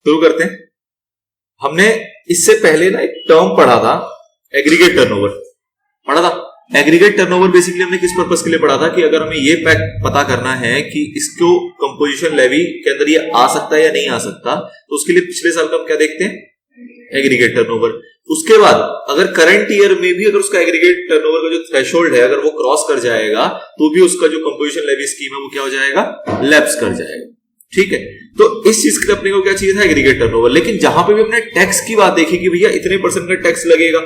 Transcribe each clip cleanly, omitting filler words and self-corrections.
शुरू करते हैं। हमने इससे पहले ना एक टर्म पढ़ा था, एग्रीगेट टर्नओवर पढ़ा था। एग्रीगेट टर्नओवर बेसिकली हमने किस पर्पस के लिए पढ़ा था कि अगर हमें ये पता करना है कि इसको कंपोजिशन लेवी के अंदर ये आ सकता है या नहीं आ सकता, तो उसके लिए पिछले साल का हम क्या देखते हैं, एग्रीगेट टर्नओवर। उसके बाद अगर करंट ईयर में भी अगर उसका एग्रीगेट टर्नओवर का जो थ्रेशोल्ड है अगर वो क्रॉस कर जाएगा तो भी उसका जो कंपोजिशन लेवी स्कीम है वो क्या हो जाएगा, लैप्स कर जाएगा। ठीक है, तो इस चीज के लिए अपने को क्या चाहिए था, एग्रीगेट टर्नओवर। लेकिन जहां पे भी अपने टैक्स की बात देखी कि भैया इतने % का टैक्स लगेगा,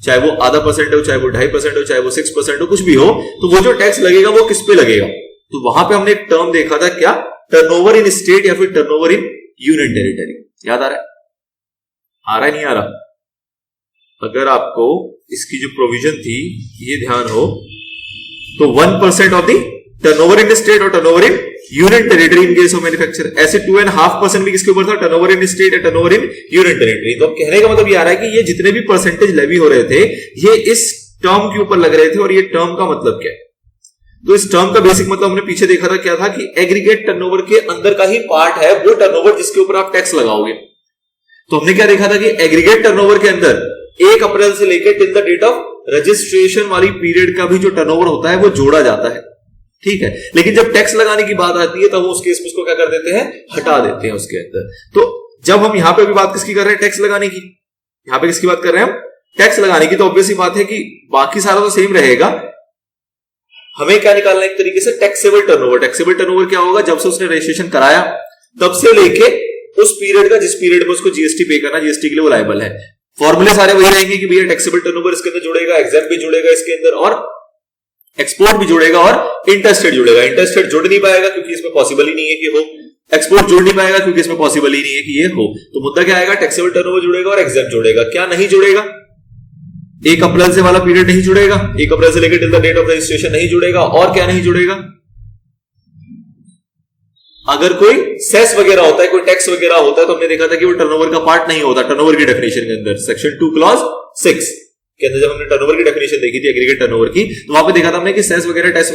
चाहे वो आधा % हो, चाहे वो 2.5% हो, चाहे वो 6% हो, कुछ भी हो, तो वो जो टैक्स लगेगा वो किस पे लगेगा। तो वहां पे हमने एक टर्म देखा था, क्या, टर्नओवर इन स्टेट या फिर टर्नओवर इन यूनियन टेरिटरी। याद आ रहा है, आ रहा है नहीं आ रहा? अगर आपको इसकी जो प्रोविजन थी ये ध्यान हो तो 1% of the turnover in state और turnover in union territory in case of manufacture. ऐसे 2.5% भी किसके ऊपर था, टर्नओवर इन स्टेट या टर्नओवर इन यूनियन टेरिटरी। तो अब कहने का मतलब ये आ रहा है कि ये जितने भी परसेंटेज लेवी हो रहे थे ये इस टर्म के ऊपर लग रहे थे। और ये टर्म का मतलब क्या है, तो इस टर्म का बेसिक मतलब हमने पीछे देखा था क्या था कि एग्रीगेट टर्नओवर के अंदर का ही पार्ट है वो टर्नओवर जिसके ऊपर आप टैक्स लगाओगे। तो हमने क्या देखा था कि एग्रीगेट टर्नओवर के अंदर 1 अप्रैल से लेकर till the date of registration वाली पीरियड का भी जो टर्नओवर होता है वो जोड़ा जाता है। ठीक है, लेकिन जब टैक्स लगाने की बात आती है तब उस केस में उसको क्या कर देते हैं, हटा देते हैं उसके अंदर। तो जब हम यहां पे भी बात किसकी कर रहे हैं, टैक्स लगाने की, यहां पे किसकी बात कर रहे हैं हम, टैक्स लगाने की। तो ऑब्वियसली बात है कि बाकी सारा तो सेम रहेगा, हमें क्या निकालना है एक तरीके से टैक्सेबल टर्नओवर। टैक्सेबल टर्नओवर क्या होगा, जब से उसने रजिस्ट्रेशन कराया तब से लेके उस पीरियड का जिस पीरियड में उसको जीएसटी पे करना, जीएसटी के लिए वो लायबल है। फॉर्मूले सारे वही रहेंगे कि भैया टैक्सेबल टर्नओवर इसके अंदर जुड़ेगा, एग्जाम भी जुड़ेगा इसके अंदर, और एक्सपोर्ट भी जुड़ेगा, और इंटरस्टेट जुड़ेगा। इंटरस्टेट जुड़ नहीं पाएगा क्योंकि इसमें पॉसिबल ही नहीं है कि हो, एक्सपोर्ट जुड़ नहीं पाएगा क्योंकि इसमें पॉसिबल ही नहीं है कि ये हो। तो मुद्दा क्या आएगा, टैक्सेबल टर्नओवर जुड़ेगा और एग्जाम जुड़ेगा। क्या नहीं जुड़ेगा, 1 अप्रैल से वाला पीरियड नहीं जुड़ेगा, 1 अप्रैल से लेकर till the date of registration नहीं जुड़ेगा। और क्या नहीं जुड़ेगा, अगर कोई सेस वगैरह होता है, कोई टैक्स वगैरह होता है, तो हमने देखा था कि वो टर्नओवर का पार्ट नहीं होता। टर्नओवर की डेफिनेशन के अंदर सेक्शन 2 क्लॉज 6 के अंदर जब हमने टर्नओवर की डेफिनेशन देखी थी एग्रीगेट टर्नओवर की, तो वहां पे देखा था हमने कि सेस वगैरह tax,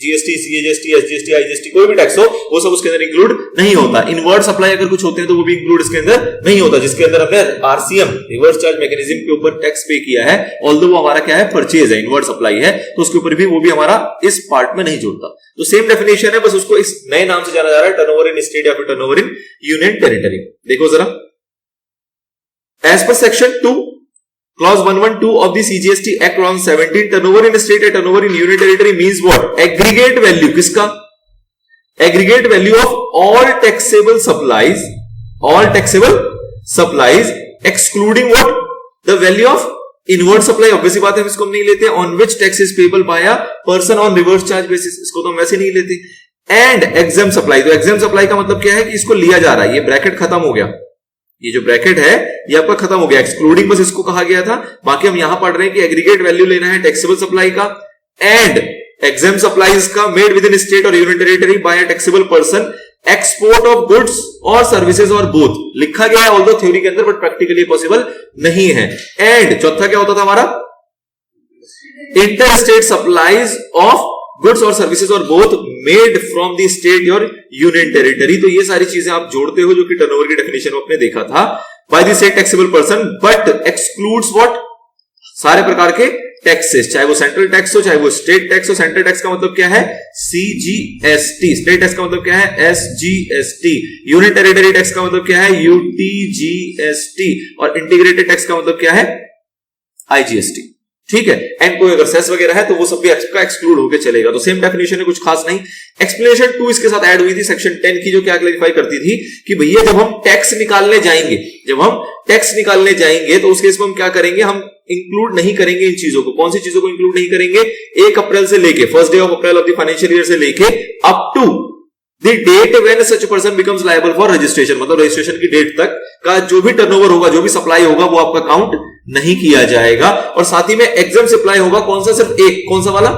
GST, CGST, SGST, IGST, कोई भी टैक्स हो वो सब उसके अंदर इंक्लूड नहीं होता। इनवर्ड सप्लाई अगर कुछ होते हैं तो वो भी इंक्लूड इसके अंदर नहीं होता, जिसके अंदर हमने आरसीएम, रिवर्स चार्ज मैकेनिज्म के ऊपर टैक्स पे किया है। ऑल्दो वो हमारा क्या है, परचेज है, इनवर्ड सप्लाई है, तो उसके ऊपर भी वो भी हमारा इस पार्ट में नहीं जुड़ता। तो सेम डेफिनेशन है, बस उसको इस नए नाम से जाना जा रहा है, टर्नओवर इन स्टेट या फिर टर्नओवर इन यूनियन टेरिटरी। देखो जरा, as per section 2 Clause 112 of the CGST Act 2017, turnover in state and turnover in union territory means what? Aggregate value किसका? Aggregate value of all taxable supplies excluding what? The value of inward supply. Obviously बात है, इसको हम नहीं लेते। On which tax is payable by a person on reverse charge basis, इसको तो हम वैसे नहीं लेते। And exempt supply, तो exempt supply का मतलब क्या है कि इसको लिया जा रहा है, ये ब्रैकेट खत्म हो गया, ये जो ब्रैकेट है ये आपका खत्म हो गया। एक्सक्लूडिंग बस इसको कहा गया था, बाकी हम यहां पढ़ रहे हैं कि एग्रीगेट वैल्यू लेना है टैक्सेबल सप्लाई का एंड एग्जेम्प्ट सप्लाईज का मेड विद इन स्टेट और union territory by a taxable person, export of goods और सर्विसेज और बोथ लिखा गया है ऑल्दो थ्योरी के अंदर, बट प्रैक्टिकली पॉसिबल नहीं है। एंड चौथा क्या होता था हमारा, inter state supplies of goods और सर्विसेज और both made from the state और यूनियन टेरिटरी। तो ये सारी चीजें आप जोड़ते हो जो कि टर्नओवर की डेफिनेशन में आपने देखा था, by the state taxable person but excludes what, सारे प्रकार के टैक्सेस, चाहे वो सेंट्रल टैक्स हो चाहे वो स्टेट टैक्स हो। सेंट्रल टैक्स का मतलब क्या है, सीजीएसटी, स्टेट टैक्स का मतलब क्या है, एसजीएसटी, यूनियन टेरिटरी टैक्स का मतलब क्या है, यूटीजीएसटी, और इंटीग्रेटेड टैक्स का मतलब क्या है, आईजीएसटी। ठीक है, एंड कोई अगर सेस वगैरह है तो वो सब भी आपका एक्सक्लूड होकर चलेगा। तो सेम डेफिनेशन है, कुछ खास नहीं। एक्सप्लेनेशन 2 इसके साथ ऐड हुई थी सेक्शन 10 की, जो क्या क्लैरिफाई करती थी कि भैया जब हम टैक्स निकालने जाएंगे तो उस केस में हम क्या करेंगे, हम इंक्लूड नहीं करेंगे इन चीजों को। कौन सी चीजों को इंक्लूड नहीं करेंगे, 1 अप्रैल से लेके, first day of April of the financial year से लेके up to the date when such person becomes liable for registration, मतलब रजिस्ट्रेशन की डेट तक का जो भी टर्नओवर होगा, जो भी सप्लाई होगा, वो आपका काउंट नहीं किया जाएगा। और साथ ही में एग्जाम सप्लाई होगा, कौन सा, सिर्फ एक, कौन सा वाला,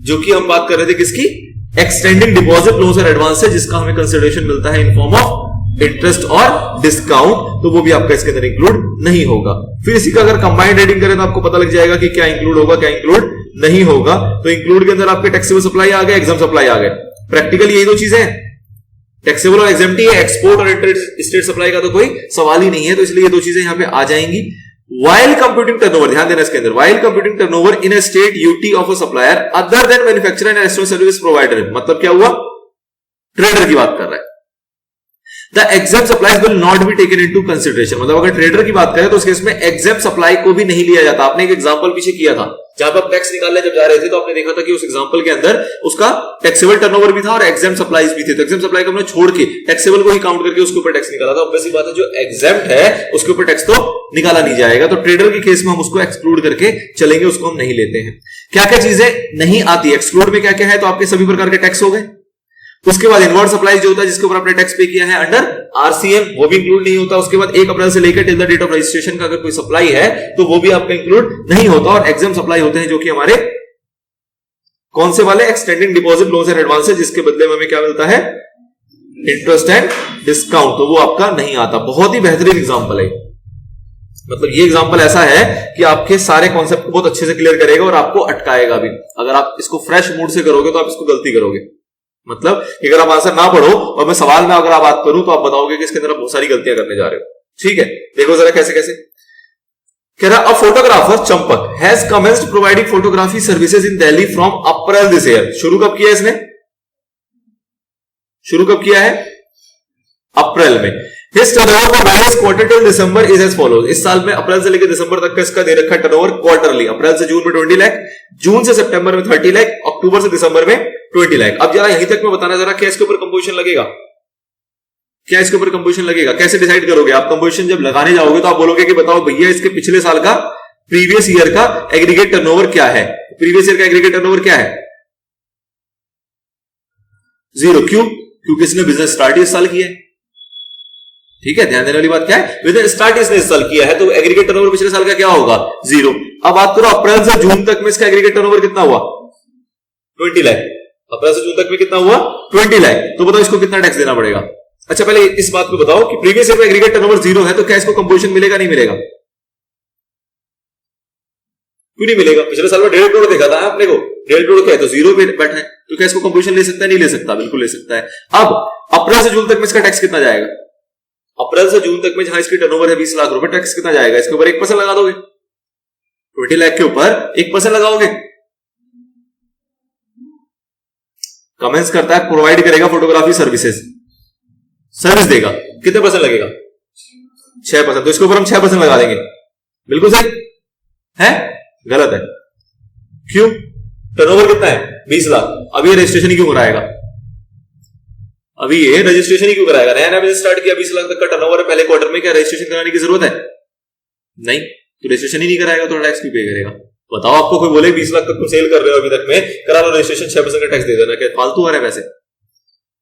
जो कि हम बात कर रहे थे किसकी, एक्सटेंडिंग डिपॉजिट लोन्स और एडवांस है, जिसका हमें कंसिडरेशन मिलता है इन फॉर्म ऑफ इंटरेस्ट और डिस्काउंट, तो वो भी आपका इसके अंदर इंक्लूड नहीं होगा। फिर इसी का अगर कंबाइंड रीडिंग करें तो आपको पता लग जाएगा कि क्या इंक्लूड होगा क्या इंक्लूड नहीं होगा। तो इंक्लूड के अंदर आपके टैक्सेबल सप्लाई आ गए, एग्जाम सप्लाई आ गए, प्रैक्टिकली यही दो चीजें हैं। टैक्सेबल और एग्जेम्प्टी है, एक्सपोर्ट और इंटर स्टेट सप्लाई का तो कोई सवाल ही नहीं है, तो इसलिए ये दो चीजें यहां पे आ जाएंगी। वाइल कंप्यूटिंग टर्नओवर, ध्यान देना इसके अंदर, while computing turnover in a state UT of a supplier other than manufacturer and restaurant service provider, मतलब क्या हुआ, ट्रेडर की बात कर रहा है। The exempt supplies will not be taken into consideration, मतलब अगर ट्रेडर की बात करें तो उस केस में एग्जेम्प्ट सप्लाई को भी नहीं लिया जाता। आपने एक एग्जांपल पीछे किया था जहां पर आप टैक्स निकालने जब जा रहे थे तो आपने देखा था कि उस एग्जांपल के अंदर उसका टैक्सेबल टर्नओवर भी था और एग्जेम्प्ट सप्लाईज भी थे, तो एग्जेम्प्ट सप्लाई को हमने छोड़ के टैक्सेबल को ही काउंट करके उसके ऊपर टैक्स निकाला था। ऑब्वियस सी बात है, जो एग्जेम्प्ट है उसके ऊपर टैक्स तो निकाला नहीं जाएगा, तो ट्रेडर के केस में हम उसको एक्सक्लूड करके चलेंगे, उसको हम नहीं लेते हैं। क्या क्या चीजें नहीं आती एक्सक्लूड में, क्या क्या है, तो आपके सभी प्रकार के टैक्स हो गए। उसके बाद इनवर्ड सप्लाईज जो होता है जिसके ऊपर आपने टैक्स पे किया है अंडर आरसीएम, वो भी इंक्लूड नहीं होता। उसके बाद 1 अप्रैल से लेकर till the date of registration का अगर कोई सप्लाई है तो वो भी आपका इंक्लूड नहीं होता। और एग्जाम सप्लाई होते हैं जो कि हमारे कौन से वाले, extending deposit loans and advances, जिसके बदले में हमें क्या मिलता है, इंटरेस्ट एंड डिस्काउंट, तो वो आपका नहीं आता। बहुत ही बेहतरीन एग्जांपल है, मतलब ये एग्जांपल ऐसा है कि आपके सारे कॉन्सेप्ट को बहुत अच्छे से क्लियर करेगा और आपको अटकाएगा भी। अगर आप इसको फ्रेश मूड से करोगे तो आप इसको गलती करोगे, मतलब अगर आप आंसर ना पढ़ो और मैं सवाल में अगर आप बात करूं तो आप बताओगे कि इसके अंदर आप बहुत सारी गलतियां करने जा रहे हो। ठीक है, देखो जरा कैसे कैसे कह रहा, a photographer Champak has commenced providing photography services in Delhi from April this year. शुरू कब किया इसने, शुरू कब किया है, अप्रैल में। His turnover for various quarter till December is as follows। इस साल में अप्रैल से लेकर दिसंबर तक का इसका दे रखा है टर्नओवर क्वार्टरली। अप्रैल से जून में 20 लाख, जून से सितंबर में 30 लाख, अक्टूबर से दिसंबर में 20 लाख। अब जरा यहीं तक मैं बताना जरा, क्या इसके ऊपर कंपोजिशन लगेगा, क्या इसके ऊपर कंपोजिशन लगेगा, कैसे डिसाइड करोगे आप। कंपोजिशन जब लगाने जाओगे तो आप बोलोगे कि बताओ भैया इसके पिछले साल का, प्रीवियस ईयर का एग्रीगेट टर्नओवर क्या है। प्रीवियस ईयर का एग्रीगेट टर्नओवर क्या है, 0। क्यों, क्योंकि इसने बिजनेस स्टार्ट इस साल किया है। ठीक है, ध्यान देने वाली बात क्या है, बिजनेस स्टार्ट इसने इस साल किया है तो एग्रीगेट टर्नओवर पिछले साल का क्या होगा, 0। अब बात करो अप्रैल से जून तक में इसका एग्रीगेट टर्नओवर कितना हुआ, 20 लाख। अप्रैल से जून तक में कितना हुआ, 20 लाख। तो बताओ इसको कितना टैक्स देना पड़ेगा। अच्छा पहले इस बात को बताओ कि प्रीवियस ईयर में एग्रीगेट टर्नओवर 0 है तो क्या इसको कंपोजिशन मिलेगा, नहीं मिलेगा, क्यों नहीं मिलेगा। पिछले साल में 1.5 करोड़ देखा था आपने को, 1.5 करोड़ क्या है, तो 0 पे बैठा है, तो क्या इसको कंपोजिशन ले सकता है, नहीं ले सकता, बिल्कुल ले सकता है। अब अप्रैल से जून तक में इसका टैक्स कितना जाएगा, अप्रैल से जून तक में जहां इसकी टर्नओवर है 20 लाख रुपए, टैक्स कितना जाएगा, इसके ऊपर 1% लगा दोगे, 20 लाख के ऊपर 1% लगाओगे। कमेंस करता है प्रोवाइड करेगा फोटोग्राफी सर्विसेज, सर्विस देगा, कितने परसेंट लगेगा, 6%। तो इसके ऊपर हम 6% लगा देंगे, बिल्कुल सही है, गलत है। क्यों, टर्नओवर कितना है, 20 लाख। अब ये रजिस्ट्रेशन ही क्यों कराएगा, अभी ये रजिस्ट्रेशन ही क्यों कराएगा, नया नया बिजनेस स्टार्ट किया, 20 लाख तक का टर्नओवर है पहले क्वार्टर में, क्या रजिस्ट्रेशन कराने की जरूरत है, नहीं, तो रजिस्ट्रेशन ही नहीं कराएगा तो टैक्स क्यों पे करेगा। बताओ, आपको कोई बोले 20 लाख तक तुम सेल कर रहे हो अभी तक में, करा लो रजिस्ट्रेशन, 6% का टैक्स दे देना, क्या फालतू आ रहा है वैसे,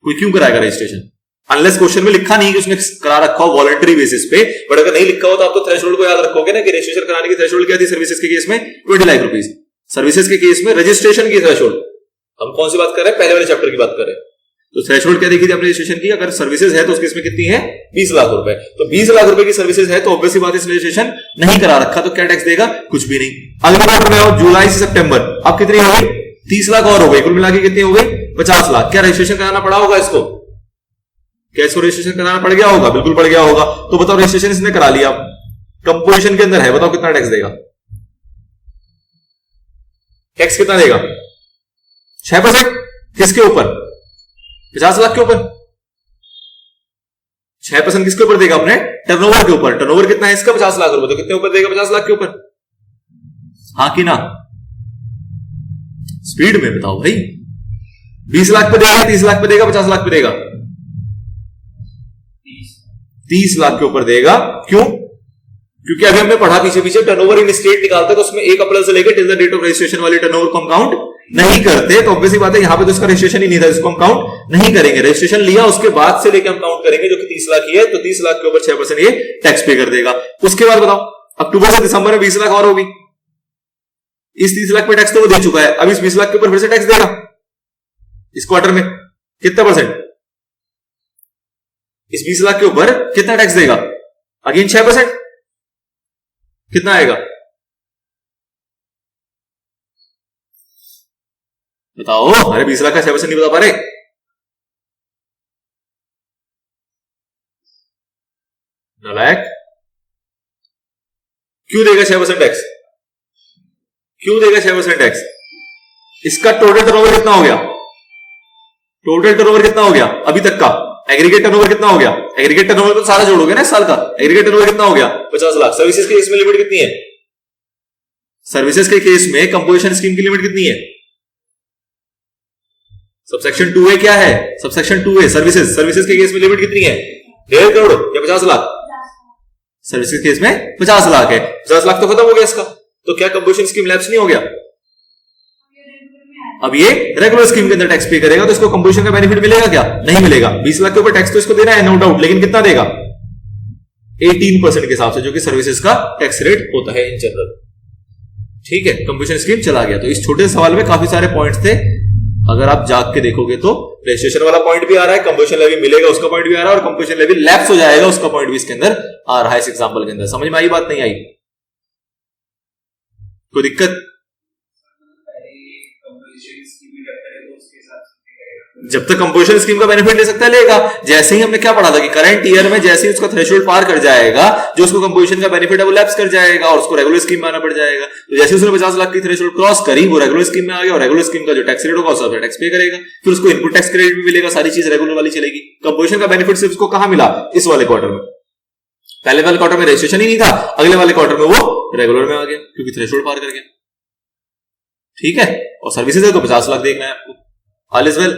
कोई क्यों कराएगा रजिस्ट्रेशन, अनलेस क्वेश्चन में लिखा नहीं कि उसने करा रखा हो वॉलंटरी बेसिस पे। बट अगर नहीं लिखा हो तो आप तो थ्रेशोल्ड को याद रखोगे ना कि रजिस्ट्रेशन कराने की थ्रेशोल्ड क्या थी सर्विसेज के केस में, 20 लाख रुपीस, सर्विसेज के केस में रजिस्ट्रेशन की थ्रेशोल्ड। हम कौन सी बात कर रहे हैं, पहले वाले चैप्टर की बात कर रहे हैं। तो थ्रेशोल्ड क्या देखी थी आपने रजिस्ट्रेशन की, अगर सर्विसेज है तो उस केस में कितनी है, 20 लाख रुपए। तो 20 लाख रुपए की सर्विसेज है तो ऑब्वियसली बात है रजिस्ट्रेशन नहीं करा रखा तो क्या टैक्स देगा, कुछ भी नहीं। अगले क्वार्टर में आओ, जुलाई से सितंबर, अब कितनी हो गई, 30 लाख और हो गई, कुल मिला के कितनी हो गई, 50 लाख। क्या रजिस्ट्रेशन कराना पड़ा होगा इसको, क्या इसको रजिस्ट्रेशन कराना पड़ गया होगा, बिल्कुल पड़ गया होगा। तो बताओ रजिस्ट्रेशन इसने करा लिया, कंपोजिशन के अंदर है, बताओ कितना टैक्स देगा, टैक्स कितना देगा, 6%। किसके ऊपर, 50 लाख के ऊपर। 6% किसके ऊपर देगा, अपने टर्नओवर के ऊपर। टर्नओवर कितना है इसका, 50 लाख रुपए, तो कितने ऊपर देगा, 50 लाख के ऊपर, हाँ कि ना, स्पीड में बताओ भाई। 20 लाख पे देगा, 30 लाख पे देगा, 50 लाख पे देगा, 30 लाख के ऊपर देगा। क्यों, क्योंकि अभी हमने पढ़ा पीछे पीछे टर्नओवर इन स्टेट निकालता है तो उसमें 1 अप्रैल से लेकर till the date of registration वाले टर्नओवर को हम काउंट नहीं करते। तो ऑब्वियसली बात है यहां पे तो इसका रजिस्ट्रेशन ही नहीं था, इसको हम काउंट नहीं करेंगे। रजिस्ट्रेशन लिया उसके बाद से लेकर हम काउंट करेंगे, जो कि 30 लाख ही है, तो 30 लाख के ऊपर 6% ये टैक्स पे कर देगा। उसके बाद बताओ, अक्टूबर से दिसंबर में 20 लाख और होगी, इस 30 लाख पे टैक्स तो वो दे चुका है, अब इस 20 लाख के ऊपर फिर से टैक्स देगा इस क्वार्टर में, कितना परसेंट, इस 20 लाख के ऊपर कितना टैक्स देगा, अगेन 6%, कितना आएगा बताओ। अरे 20 लाख का 6% नहीं बता पा रहे, नालायक। क्यों देगा 6% टैक्स? क्यों देगा 6% टैक्स? इसका टोटल टर्नओवर कितना हो गया? टोटल टर्नओवर कितना हो गया अभी तक का? एग्रीगेट टर्नओवर कितना हो गया? एग्रीगेट टर्नओवर तो सारा जोड़ोगे ना इस साल का। एग्रीगेट टर्नओवर कितना हो गया? 50 लाख। सर्विसेज के केस में लिमिट कितनी है? सर्विसेज के केस में कंपोजिशन स्कीम की लिमिट कितनी है? सबसेक्शन 2A क्या है? Subsection 2A services. सर्विसेज के केस में लिमिट कितनी है? 1.5 करोड़ या 50 लाख? सर्विसेज केस में 50 लाख है। 50 लाख तो खत्म हो गया इसका। तो क्या कंपोजिशन स्कीम लैप्स नहीं हो गया? अब ये रेगुलर स्कीम के अंदर टैक्स पे करेगा तो इसको कंपोजिशन का बेनिफिट मिलेगा क्या? नहीं मिलेगा। 20 लाख के ऊपर टैक्स तो इसको देना है नो डाउट, लेकिन कितना देगा? 18% के हिसाब से, जो कि सर्विसेज का टैक्स रेट होता है इन जनरल। ठीक है, कंपोजिशन स्कीम चला गया। तो इस छोटे सवाल में काफी सारे पॉइंट्स थे। अगर आप जाग के देखोगे तो रजिस्ट्रेशन वाला पॉइंट भी आ रहा है, कंपोजिशन लेवी मिलेगा उसका पॉइंट भी आ रहा है, और कंपोजिशन लेवी लैप्स हो जाएगा उसका पॉइंट भी इसके अंदर आ रहा है इस एग्जांपल के अंदर। समझ में आई बात? नहीं आई? कोई दिक्कत? जब तक कंपोजिशन स्कीम का बेनिफिट ले सकता है लेगा। जैसे ही हमने क्या पढ़ा था कि करंट ईयर में जैसे ही उसका थ्रेशोल्ड पार कर जाएगा, जो उसको कंपोजिशन का बेनिफिट है वो लैप्स कर जाएगा और उसको रेगुलर स्कीम में आना पड़ जाएगा। तो जैसे उसने 50 लाख की थ्रेशोल्ड क्रॉस करी, वो रेगुलर स्कीम में आ गया और रेगुलर स्कीम का जो टैक्स रेट होगा उसका टैक्स पे करेगा। फिर उसको इनपुट टैक्स क्रेडिट भी मिलेगा, सारी चीज रेगुलर वाली चलेगी। कंपोजिशन का बेनिफिट सिर्फ उसको कहां मिला? इस वाले क्वार्टर में। पहले वाले क्वार्टर में रजिस्ट्रेशन ही नहीं था, अगले वाले क्वार्टर में वो रेगुलर में आ गया क्योंकि थ्रेशोल्ड पार कर गया। ठीक है, और सर्विसेज है तो 50 लाख देखना है आपको। All is well.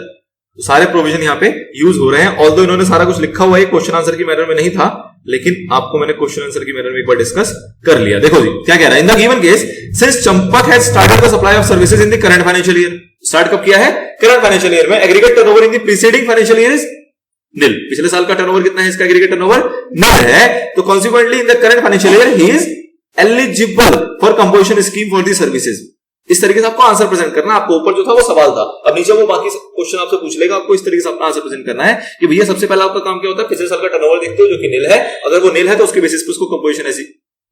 तो सारे प्रोविजन यहाँ पे यूज हो रहे हैं। ऑल्दो इन्होंने सारा कुछ लिखा हुआ है, क्वेश्चन आंसर की मैनर में नहीं था, लेकिन आपको मैंने क्वेश्चन आंसर की मैनर में एक बार डिस्कस कर लिया। देखो जी क्या कह रहा है। In the given case since Champak has started the supply of services in the current financial year. Start कब किया है? करंट फाइनेंशियल ईयर में। Aggregate turnover in the preceding financial year is निल। पिछले साल का टर्नओवर कितना है? इसका एग्रीगेट टर्नओवर निल है। तो consequently in the current financial year he is eligible for composition scheme for the services. इस तरीके से आपको आंसर प्रेजेंट करना। आपको ऊपर जो था वो सवाल था, अब नीचे वो बाकी क्वेश्चन आपसे पूछ लेगा। आपको इस तरीके से अपना आंसर प्रेजेंट करना है कि भैया सबसे पहला आपका काम क्या होता है? पिछले साल का टर्नओवर देखते हो जो कि निल है। अगर वो निल है तो उसके बेसिस पे उसको कंपोजिशन ऐसी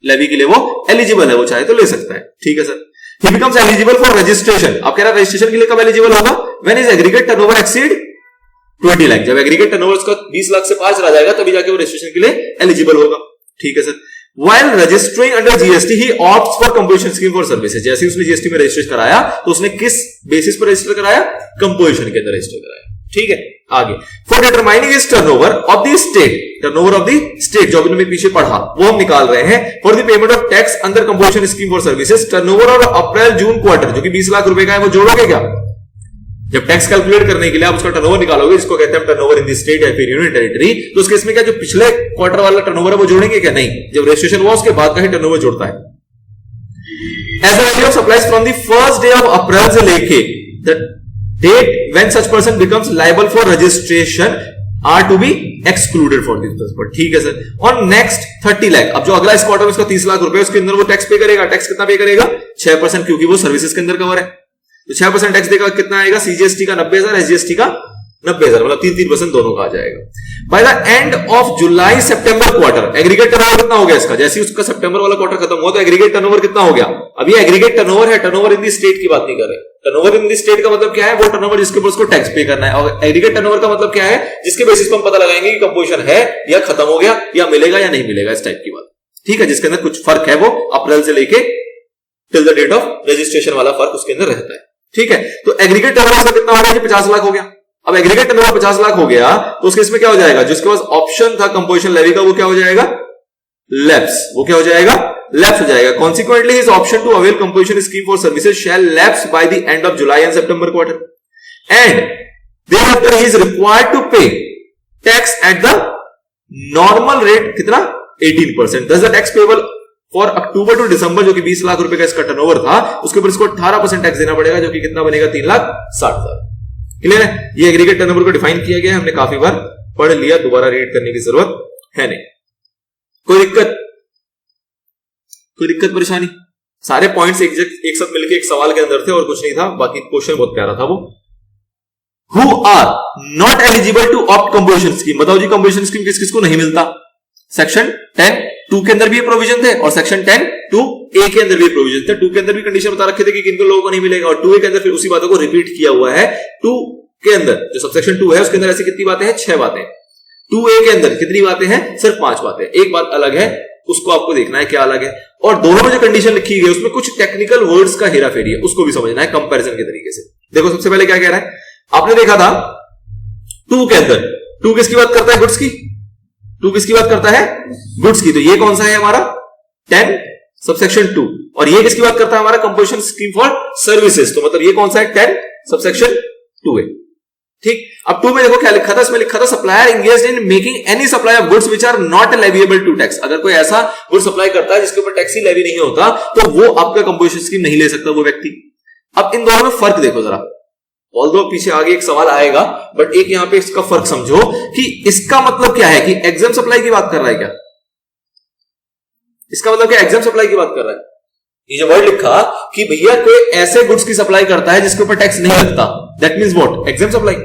लेवी के लिए वो एलिजिबल है, वो चाहे तो ले सकता है। ठीक है sir. He becomes eligible for registration. आप कह रहे हैं रजिस्ट्रेशन के लिए कब एलिजिबल होगा? When is aggregate turnover exceed 20 lakh. जब एग्रीगेट टर्नओवर का 20 लाख से पार चला जाएगा तभी जाके वो रजिस्ट्रेशन के लिए एलिजिबल होगा। ठीक है sir. While registering under GST, he opts for composition scheme for services. जैसे उसने GST में रजिस्टर कराया तो उसने किस बेसिस पर रजिस्टर कराया? कंपोजिशन के अंदर रजिस्टर कराया। ठीक है, आगे for determining his turnover of the state. Turnover of the state जो अभी हमने पीछे पढ़ा वो हम निकाल रहे हैं। For the payment of tax under composition scheme for services, turnover और अप्रैल जून क्वार्टर जो कि 20 लाख रुपए का है वो जोड़ोगे क्या? जब टैक्स कैलकुलेट करने के लिए आप उसका टर्नओवर निकालोगे, जिसको कहते हैं टर्नओवर इन द स्टेट या फिर यूनियन टेरिटरी, तो उसके इसमें क्या जो पिछले क्वार्टर वाला टर्नओवर है वो जोड़ेंगे क्या? नहीं। जब रजिस्ट्रेशन हुआ उसके बाद का ही टर्नओवर जोड़ता है। As the value of supplies from the first day of April से लेके the date when such person becomes liable for registration are to be excluded for this. ठीक है सर। ऑन नेक्स्ट 30 लाख, अब जो अगला इस क्वार्टर में उसका 30 लाख रुपए उसके अंदर वो टैक्स पे करेगा। टैक्स कितना पे करेगा? 6%, क्योंकि वो सर्विसेज के अंदर कवर है। तो 6% टैक्स देगा। कितना आएगा? सीजीएसटी का 90,000, एसजीएसटी का 90,000, मतलब 3% दोनों का आ जाएगा। Bye the end of July September quarter aggregate turnover कितना हो गया इसका? जैसे ही उसका सितंबर वाला क्वार्टर खत्म हुआ तो एग्रीगेट टर्नओवर कितना हो गया? अब ये एग्रीगेट टर्नओवर है, टर्नओवर इन द स्टेट की बात नहीं कर रहे। टर्नओवर इन द स्टेट का मतलब क्या है? वो टर्नओवर जिसके ऊपर उसको टैक्स पे करना है। और एग्रीगेट टर्नओवर का मतलब क्या है? जिसके बेसिस पर हम पता लगाएंगे कि कंपोजिशन है या खत्म हो गया या मिलेगा या नहीं मिलेगा, इस टाइप की बात। ठीक है, जिसके अंदर कुछ फर्क है वो अप्रैल से लेके till the date of registration वाला फर्क उसके अंदर रहता है। ठीक है, तो एग्रीगेट टर्नओवर कितना हो गया? 50 लाख हो गया। अब एग्रीगेट टर्नओवर 50 लाख हो गया तो उसके इसमें क्या हो जाएगा? जिसके पास ऑप्शन था कंपोजिशन लेवी का वो क्या हो जाएगा? लैप्स। वो क्या हो जाएगा? लैप्स हो जाएगा। Consequently his option to avail composition scheme for services shall lapse by the end of July and September quarter and thereafter he is required to pay tax at the normal rate. कितना? 18%। Thus the tax payable for October to December जो कि 20 लाख रुपए का इसका turnover था, उसके ऊपर इसको 18% टैक्स देना पड़ेगा, जो कि कितना बनेगा? 3,60,000। क्लियर है? ये एग्रीगेट टर्नओवर को डिफाइन किया गया है, हमने काफी बार पढ़ लिया, दोबारा रीड करने की जरूरत है नहीं। कोई दिक्कत? कोई दिक्कत परेशानी? सारे पॉइंट्स एक साथ मिलकर एक सवाल के अंदर थे और कुछ नहीं था। बाकी क्वेश्चन बहुत प्यारा था वो। Who are not eligible to opt composition scheme. बताओ जी कंपोजिशन स्कीम किस किस को नहीं मिलता? सेक्शन 10(2) के अंदर भी प्रोविजन थे और सेक्शन 10(2)(a) के अंदर भी प्रोविजन थे। 2 के अंदर भी कंडीशन बता रखे थे कि किन लोगों को नहीं मिलेगा, और 2(a) के अंदर फिर उसी बातों को रिपीट किया हुआ है। 2 के अंदर जो सबसेक्शन 2 है उसके अंदर ऐसी कितनी बातें हैं? 6 बातें। 2A के अंदर कितनी बातें हैं? सिर्फ 5 बातें। एक बात अलग है, उसको आपको देखना है क्या अलग है, और दोनों में जो कंडीशन लिखी गई उसमें कुछ टेक्निकल वर्ड्स का हेराफेरी है, उसको भी समझना है कंपैरिजन के तरीके से। देखो सबसे पहले क्या कह रहा है, आपने देखा था 2 के अंदर 2 किसकी बात करता है? गुड्स की। 2 किसकी बात करता है? गुड्स की। तो ये कौन सा है हमारा? 10 सबसेक्शन 2। और ये किसकी बात करता है? हमारा कंपोजिशन स्कीम फॉर सर्विसेज। तो मतलब ये कौन सा है? 10 सबसेक्शन 2A। ठीक। अब 2 में देखो क्या लिखा था, इसमें लिखा था supplier engaged in making any supply of goods which are not leviable to tax. अगर कोई ऐसा गुड सप्लाई करता है जिसके ऊपर टैक्स ही लेवी नहीं होता तो वो आपका कंपोजिशन स्कीम नहीं ले सकता वो व्यक्ति। अब इन दोनों में फर्क देखो जरा, ऑल्दो पीछे आगे एक सवाल आएगा, बट एक यहां पे इसका फर्क समझो कि इसका मतलब क्या है, कि एग्जाम सप्लाई की बात कर रहा है क्या? इसका मतलब क्या एग्जाम सप्लाई की बात कर रहा है? ये जो वर्ड लिखा कि भैया कोई ऐसे गुड्स की सप्लाई करता है जिसके ऊपर टैक्स नहीं लगता, that means what? Exempt supply.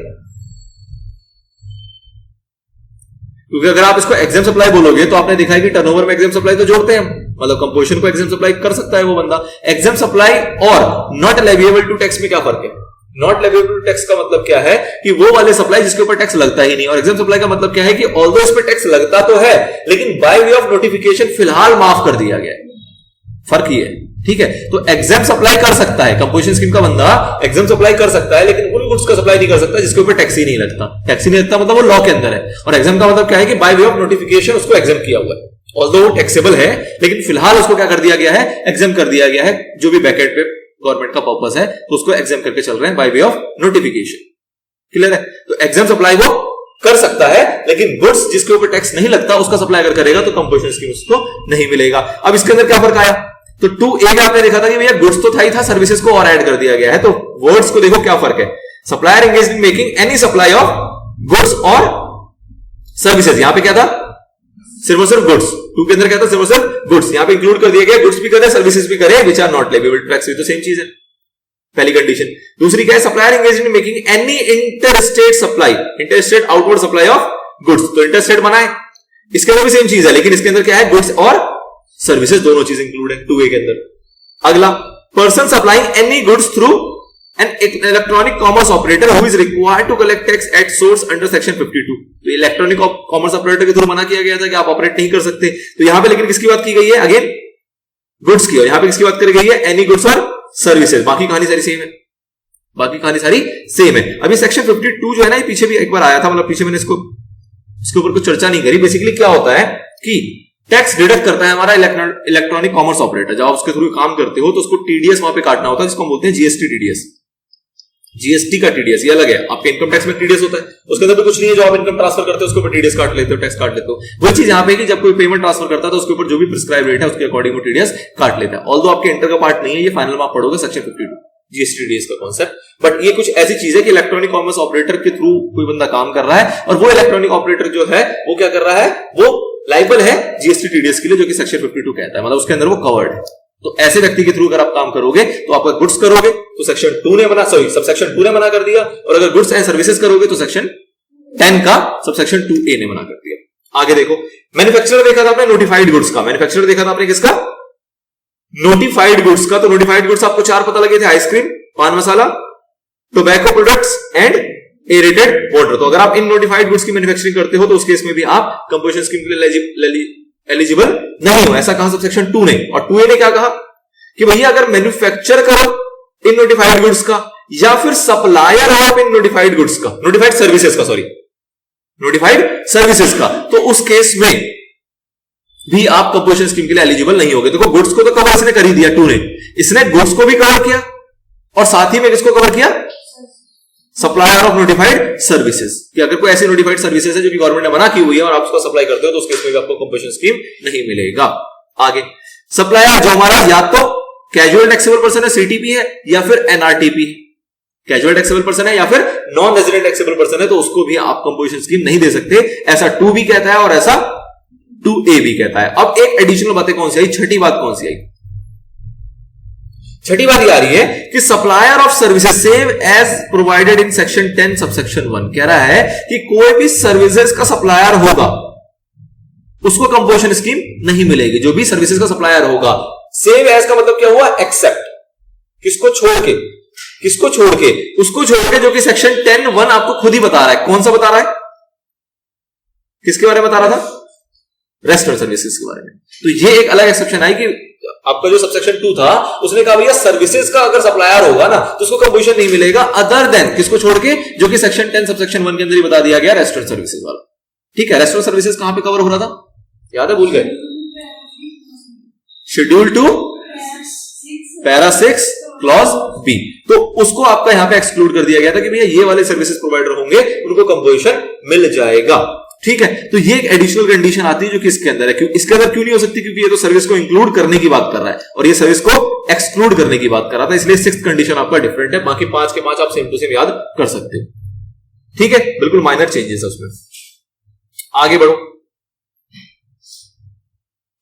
क्योंकि अगर आप इसको एग्जाम सप्लाई बोलोगे तो आपने देखा है कि टर्नओवर में एग्जाम सप्लाई तो जोड़ते हैं हम, मतलब कंपोजिशन को एग्जाम सप्लाई कर सकता है वो बंदा। एग्जाम सप्लाई और नॉट लेविएबल टू टैक्स में क्या फर्क है? नॉट लेविएबल टू टैक्स का मतलब क्या है कि वो वाले सप्लाई जिसके ऊपर टैक्स लगता ही नहीं, और एग्जाम सप्लाई का मतलब क्या है कि ऑल्दो इस पर टैक्स लगता तो है लेकिन बाय वे ऑफ नोटिफिकेशन फिलहाल माफ कर दिया गया है। फर्क ही है। ठीक है, तो एग्जाम सप्लाई कर सकता है, कंपोजिशन स्कीम का बंदा एग्जाम सप्लाई कर सकता है लेकिन उन गुड्स का सप्लाई नहीं कर सकता जिसके ऊपर टैक्स ही नहीं लगता। टैक्स ही नहीं लगता मतलब वो लॉ के अंदर है, और एग्जाम का मतलब क्या है कि बाय वे ऑफ नोटिफिकेशन उसको एग्जाम किया हुआ है, ऑल्दो वो टैक्सेबल है लेकिन फिलहाल उसको क्या कर दिया गया है? एग्जाम कर दिया गया है। जो भी बैकेट पे गवर्नमेंट का पर्पस है तो उसको एग्जाम करके चल रहे हैं by way of notification. Clear है? तो एग्जाम सप्लाई वो कर सकता है लेकिन गुड्स जिसके ऊपर टैक्स नहीं लगता उसका सप्लाई अगर करेगा तो कंपोजिशन स्कीम उसको नहीं मिलेगा। अब इसके अंदर क्या फर्क आया? तो 2A में आपने देखा था कि भैया गुड्स तो था ही था, सर्विसेज को और ऐड कर दिया गया है। तो वर्ड्स को देखो क्या फर्क है। Supplier engaged in making any supply of goods और सर्विसेज, यहां पे क्या था? सिर्फ और सिर्फ गुड्स। 2 के अंदर क्या था? सिर्फ और सिर्फ गुड्स। यहां पे इंक्लूड कर दिया गया गुड्स भी करे सर्विसेज भी करे which are not leviable to tax, तो सेम चीज है पहली कंडीशन। दूसरी क्या है? Supplier engaged in making any interstate supply, interstate outward supply of goods, तो इंटरस्टेट बनाए। इसके अंदर भी सेम चीज है लेकिन इसके अंदर क्या है? गुड्स और सर्विसेज दोनों चीज इंक्लूड है 2A के अंदर। अगला, person supplying any goods through an electronic commerce operator who is required to collect tax at source under section 52। तो इलेक्ट्रॉनिक कॉमर्स ऑपरेटर के थ्रू मना किया गया था कि आप ऑपरेट नहीं कर सकते। तो यहां पे लेकिन किसकी बात की गई है? अगेन गुड्स की। और यहां पे किसकी बात करी गई है? एनी गुड्स और सर्विसेज। बाकी कहानी सारी सेम है, बाकी कहानी सारी सेम है। अभी सेक्शन 52 जो है ना, ये पीछे भी एक बार आया था, मतलब पीछे मैंने इसके ऊपर कुछ चर्चा नहीं करी। बेसिकली क्या होता है कि टैक्स डिडक्ट करता है हमारा इलेक्ट्रॉनिक कॉमर्स ऑपरेटर। जब आप उसके थ्रू काम करते हो तो उसको टीडीएस वहां पे काटना होता है, जिसको हम बोलते हैं जीएसटी टीडीएस। जीएसटी का टीडीएस ये अलग है, आपके इनकम टैक्स में टीडीएस होता है, उसके अंदर तो कुछ नहीं है। जो आप इनकम ट्रांसफर करते हो उसके ऊपर टीडीएस काट लेते हो, टैक्स काट लेते हो। वही चीज यहां पे कि जब कोई पेमेंट ट्रांसफर करता है तो उसके ऊपर जो भी प्रिस्क्राइब रेट है उसके अकॉर्डिंग वो टीडीएस काट लेता है। ऑल्दो आपके इंटर का पार्ट नहीं है, ये फाइनल में आप पढ़ोगे सेक्शन 52 जीएसटी टीडीएस का कॉन्सेप्ट। बट ये कुछ ऐसी चीज है कि इलेक्ट्रॉनिक कॉमर्स ऑपरेटर के थ्रू कोई बंदा काम कर रहा है और वो इलेक्ट्रॉनिक ऑपरेटर जो है वो क्या कर रहा है? वो लाइबल है जीएसटी टीडीएस के लिए, जो कि सेक्शन 52 कहता है, मतलब उसके अंदर वो कवर्ड है। तो ऐसे व्यक्ति के थ्रू अगर आप काम करोगे तो आप गुड्स करोगे तो सेक्शन 2 ने मना, सॉरी सबसेक्शन 2 ने मना कर दिया, और अगर गुड्स एंड सर्विसेज करोगे तो सेक्शन 10 का सबसेक्शन 2A ने मना कर दिया। आगे देखो, मैन्युफैक्चरर देखा था आपने नोटिफाइड गुड्स का। मैन्युफैक्चरर देखा था आपने किसका? नोटिफाइड गुड्स का। तो नोटिफाइड गुड्स आपको 4 पता लगे थे, ice cream, paan masala, tobacco products and aerated water. तो अगर आप इन नोटिफाइड गुड्स की मैन्युफैक्चरिंग करते हो तो उस केस में भी आप कंपोजिशन स्कीम के लिए एलिजिबल नहीं हो, ऐसा कहा सबसेक्शन 2 ने। और 2A ने क्या कहा कि भैया अगर मैन्युफैक्चर करो इन नोटिफाइड गुड्स का या फिर supplier of in notified goods का, नोटिफाइड सर्विसेज का, सॉरी नोटिफाइड सर्विसेज का, तो उस केस में भी आप कंपोजिशन स्कीम के लिए एलिजिबल नहीं होगे। देखो गुड्स को तो कवर इसने कर ही दिया 2 ने, इसने गुड्स को भी कवर किया और साथ ही में किसको कवर किया? Supplier of notified services. कि अगर कोई ऐसी नोटिफाइड सर्विसेज है जो कि गवर्नमेंट ने मना की हुई है और आप उसको सप्लाई करते हो तो उस केस में भी आपको कंपोजिशन स्कीम नहीं मिलेगा। आगे, सप्लायर जो हमारा या तो कैजुअल टैक्सेबल पर्सन है, सीटीपी है, या फिर एनआरटीपी है। कैजुअल टैक्सेबल पर्सन है या फिर नॉन रेजिडेंट टैक्सेबल पर्सन है तो उसको भी आप कंपोजिशन स्कीम नहीं दे सकते, ऐसा 2 भी कहता है और ऐसा 2A भी कहता है। अब एक एडिशनल बातें कौन सी आई? छठी बात कौन सी आई? छठी बात ये आ रही है कि supplier of services same as provided in section 10 subsection 1 कह रहा है कि कोई भी सर्विसेज का सप्लायर होगा उसको कंपोजिशन स्कीम नहीं मिलेगी। जो भी सर्विसेज का सप्लायर होगा, सेम एज का मतलब क्या हुआ? एक्सेप्ट, किसको छोड़ के? किसको छोड़ के? उसको छोड़ के जो कि सेक्शन 10(1) आपको खुद ही बता रहा है। कौन सा बता रहा है? किसके बारे में बता रहा था? रेस्टोरेंट सर्विसेज के बारे में। तो ये एक अलग एक्सेप्शन आई कि आपका जो सबसेक्शन 2 था उसने कहा भैया सर्विसेज का अगर सप्लायर होगा ना तो उसको कंपोजिशन नहीं मिलेगा अदर देन किसको छोड़ के, जो कि सेक्शन 10 सबसेक्शन 1 के अंदर ही बता दिया गया, रेस्टोरेंट सर्विसेज वाला। ठीक है, रेस्टोरेंट सर्विसेज कहां पे कवर हो रहा था? याद है? भूल गए? Schedule 2 para 6 clause B. तो उसको आपका यहां पे एक्सक्लूड कर दिया गया था कि भैया ये वाले सर्विसेज प्रोवाइडर होंगे उनको कंपोजिशन मिल जाएगा। ठीक है, तो ये एक एडिशनल कंडीशन आती है जो कि इसके अंदर है। क्यों इसके अंदर क्यों नहीं हो सकती? क्योंकि ये तो सर्विस को इंक्लूड करने की बात कर रहा है और ये सर्विस को एक्सक्लूड करने की बात कर रहा था, इसलिए 6th कंडीशन आपका डिफरेंट है। बाकी 5 के 5 आप सेम टू सेम याद कर सकते हो। ठीक है, बिल्कुल माइनर चेंजेस है उसमें। आगे बढ़ो।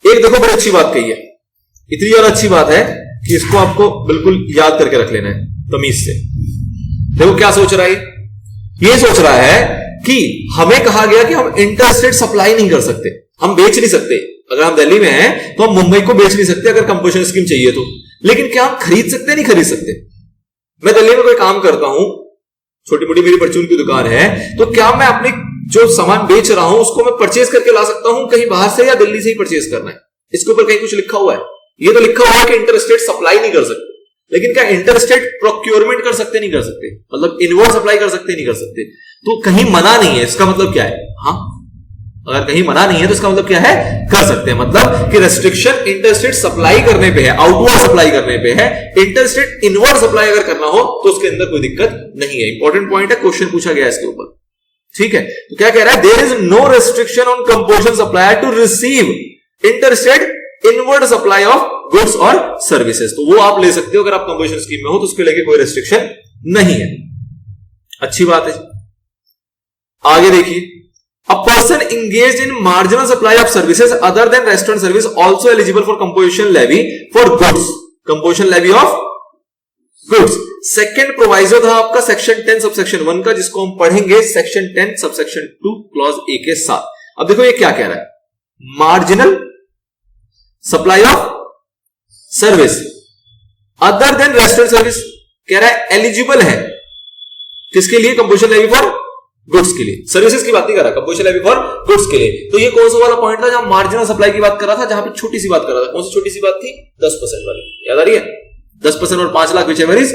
एक देखो बड़ी अच्छी बात कही है, इतनी ज्यादा अच्छी बात है कि इसको आपको बिल्कुल याद करके रख लेना है तमीज से। देखो क्या सोच रहा है, ये सोच रहा है कि हमें कहा गया कि हम इंटरस्टेट सप्लाई नहीं कर सकते, हम बेच नहीं सकते। अगर हम दिल्ली में हैं तो हम मुंबई को बेच नहीं सकते अगर कंपोजिशन स्कीम चाहिए तो। लेकिन क्या हम खरीद सकते? नहीं खरीद सकते। मैं दिल्ली में कोई काम करता हूं, छोटी मोटी मेरी परचून की दुकान है, तो क्या मैं अपने जो सामान बेच रहा हूं उसको मैं परचेज करके ला सकता हूं कहीं बाहर से, या दिल्ली से ही परचेज करना है? इसके ऊपर कहीं कुछ लिखा हुआ है? ये तो लिखा हुआ है कि इंटरस्टेट सप्लाई नहीं कर सकते, लेकिन क्या इंटरस्टेट प्रोक्योरमेंट कर सकते? नहीं कर सकते। मतलब इनवर्ड सप्लाई कर सकते? नहीं कर सकते। तो कहीं मना नहीं है, इसका मतलब क्या है? हाँ, अगर कहीं मना नहीं है तो इसका मतलब क्या है? कर सकते हैं। मतलब कि रेस्ट्रिक्शन इंटरस्टेट सप्लाई करने पे है, आउटवर्ड सप्लाई करने पे है। इंटरस्टेट इनवर्ड सप्लाई अगर करना हो तो उसके अंदर कोई दिक्कत नहीं है। इंपॉर्टेंट पॉइंट है, क्वेश्चन पूछा गया इसके ऊपर। ठीक है, तो क्या कह रहा है? There is no restriction on composition supplier to receive interstate inward supply of goods और सर्विसेज। तो वो आप ले सकते हो अगर आप कंपोजिशन स्कीम में हो, तो उसके लेके कोई रेस्ट्रिक्शन नहीं है। अच्छी बात है। आगे देखिए, a person engaged in marginal supply of services other than restaurant service also eligible for composition levy for goods, composition levy of goods. Second proviso था आपका सेक्शन 10 सबसेक्शन 1 का, जिसको हम पढ़ेंगे सेक्शन 10 सबसेक्शन 2 क्लॉज ए के साथ। अब देखो ये क्या कह रहा है, marginal supply of service other than restaurant service, कह रहा है एलिजिबल है किसके लिए? कंपोजिशन लेवी फॉर गुड्स के लिए। सर्विसेज की बात नहीं कर रहा, कंपोजिशन लेवी फॉर गुड्स के लिए। तो ये कौन सा वाला पॉइंट था जहां मार्जिनल सप्लाई की बात कर रहा था, जहां पे छोटी सी बात कर रहा था? कौन सी छोटी सी बात थी? 10% वाली, याद आ रही है? 10% और 5 लाख whichever is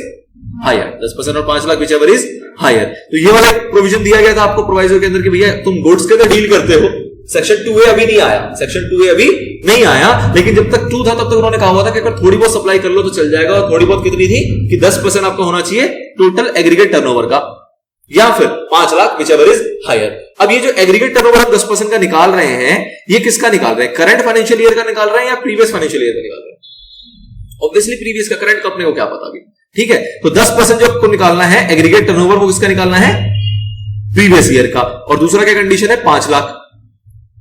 higher, 10% और 5 लाख whichever is higher। तो ये वाला प्रोविजन दिया गया था आपको प्रोवाइजर के अंदर कि भैया तुम गुड्स के अंदर डील करते हो। सेक्शन 2A अभी नहीं आया, सेक्शन 2A अभी नहीं आया, लेकिन जब तक 2 था तब तक उन्होंने कहा हुआ था कि अगर थोड़ी बहुत सप्लाई कर लो तो चल जाएगा। और थोड़ी बहुत कितनी थी कि 10% आपका होना चाहिए टोटल एग्रीगेट टर्नओवर का, या फिर 5 लाख whichever is higher। अब ये जो एग्रीगेट टर्नओवर हम 10% का निकाल रहे हैं, ये किसका निकाल रहे हैं? करंट फाइनेंशियल ईयर का निकाल रहे हैं या प्रीवियस फाइनेंशियल ईयर का निकाल रहे हैं? ऑब्वियसली प्रीवियस का, करंट का अपने को क्या पता अभी। ठीक है, तो 10% जो आपको निकालना है एग्रीगेट टर्नओवर, वो किसका निकालना है? प्रीवियस ईयर का। और दूसरा क्या कंडीशन है? 5 लाख।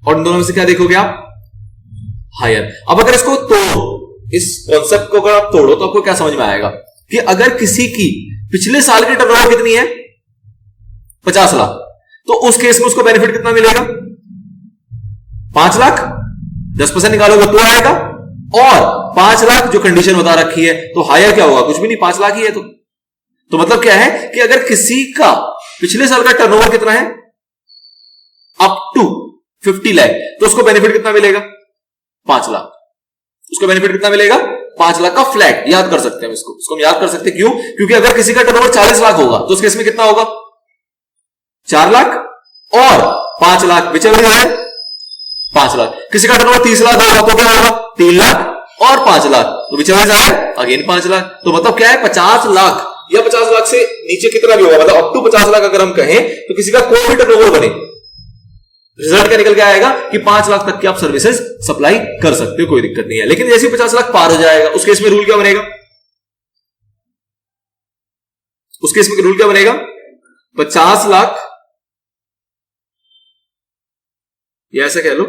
और इन दोनों में से क्या देखोगे आप? हायर। अब अगर इसको तोड़ो, इस कॉन्सेप्ट को अगर आप तोड़ो तो आपको क्या समझ में आएगा कि अगर किसी की पिछले साल की टर्नओवर कितनी है? 50 लाख, तो उस केस में उसको बेनिफिट कितना मिलेगा? 5 लाख। 10% निकालोगे तो आएगा, और 5 लाख जो कंडीशन बता रखी है, तो हायर क्या होगा? कुछ भी नहीं, 5 लाख ही है। तो मतलब क्या है कि अगर किसी का पिछले साल का टर्नओवर कितना है? अप टू 50 लाख, तो उसको बेनिफिट कितना मिलेगा? 5 लाख। उसको बेनिफिट कितना मिलेगा? 5 लाख का फ्लैट। याद कर सकते हैं इसको हम याद कर सकते हैं। क्यों? क्योंकि अगर किसी का टर्नओवर 40 लाख होगा तो उस केस में कितना होगा? 4 लाख और 5 लाख whichever है 5 लाख। किसी का टर्नओवर 30 लाख होगा तो क्या होगा? 3 लाख और 5 लाख, तो whichever है अगेन 5 लाख। तो मतलब क्या है? 50 लाख या 50 लाख से नीचे कितना भी होगा, मतलब अप टू 50 लाख अगर हम कहें तो किसी का कोई भी टर्नओवर बने, रिजल्ट क्या निकल के आएगा कि 5 लाख तक की आप सर्विसेज सप्लाई कर सकते हो, कोई दिक्कत नहीं है। लेकिन जैसे 50 लाख पार हो जाएगा उस केस में रूल क्या बनेगा? उस केस में रूल क्या बनेगा? 50 लाख या ऐसा कह लो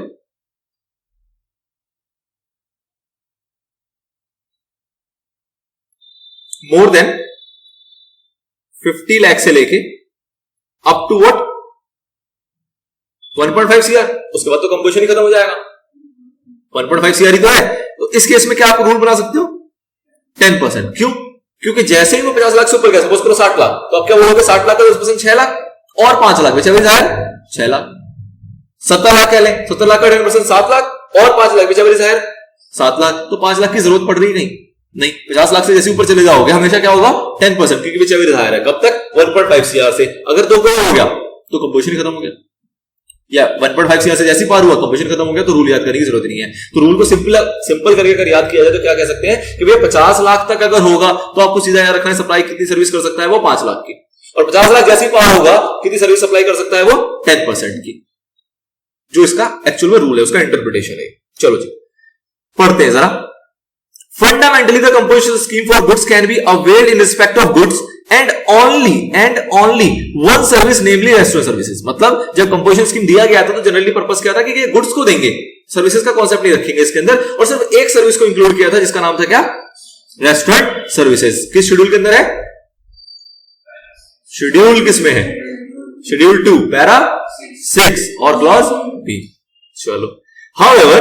मोर देन 50 लाख से लेके अप टू व्हाट 1.5 CR, उसके बाद तो कंपोजिशन ही खत्म हो जाएगा। 1.5 CR ही तो है। तो इस केस में क्या आप रूल बना सकते हो? 10%। क्यों? क्योंकि जैसे ही वो 50 लाख से ऊपर गया, सपोज करो 60 लाख, तो आप क्या बोलोगे? 60 लाख का 10% 6 लाख और 5 लाख, बेचा भी 6 लाख। 70 लाख कह लें, 70 लाख का 10% 7 लाख और 5 lakh whichever is higher 7 lakh, तो 5 लाख की जरूरत पड़ रही नहीं 50 लाख से जैसे ऊपर चले जाओगे हमेशा क्या होगा 10%, क्योंकि विच एवर इज हायर है। कब तक 1.5 सीआर से, अगर 2 करोड़ हो गया तो कंपोजिशन खत्म हो गया, या 1.5 सीआर से जैसे पार हुआ कंपोजिशन खत्म हो गया, तो रूल याद करने की जरूरत नहीं है। तो रूल को सिंपल करके अगर याद किया जाए तो क्या कह सकते हैं कि भैया 50 लाख तक अगर होगा तो आपको सीधा याद रखना है सप्लाई कितनी सर्विस कर सकता है वो 5 लाख की, और 50 लाख जैसे पार होगा कितनी सर्विस सप्लाई कर सकता है वो 10% की, जो इसका एक्चुअल में रूल है, उसका इंटरप्रिटेशन है। चलो जी पढ़ते हैं जरा। Fundamentally the composition scheme for goods can be availed in respect of goods and only one service namely restaurant services. मतलब जब कंपोजिशन स्कीम दिया गया था तो जनरली पर्पस क्या था कि गुड्स को देंगे, सर्विसेज का कॉन्सेप्ट नहीं रखेंगे इसके अंदर, और सिर्फ एक सर्विस को इंक्लूड किया था जिसका नाम था क्या, रेस्टोरेंट सर्विसेज। किस शेड्यूल के अंदर है, शेड्यूल किसमें है, शेड्यूल 2 पैरा 6 और क्लॉज बी। चलो however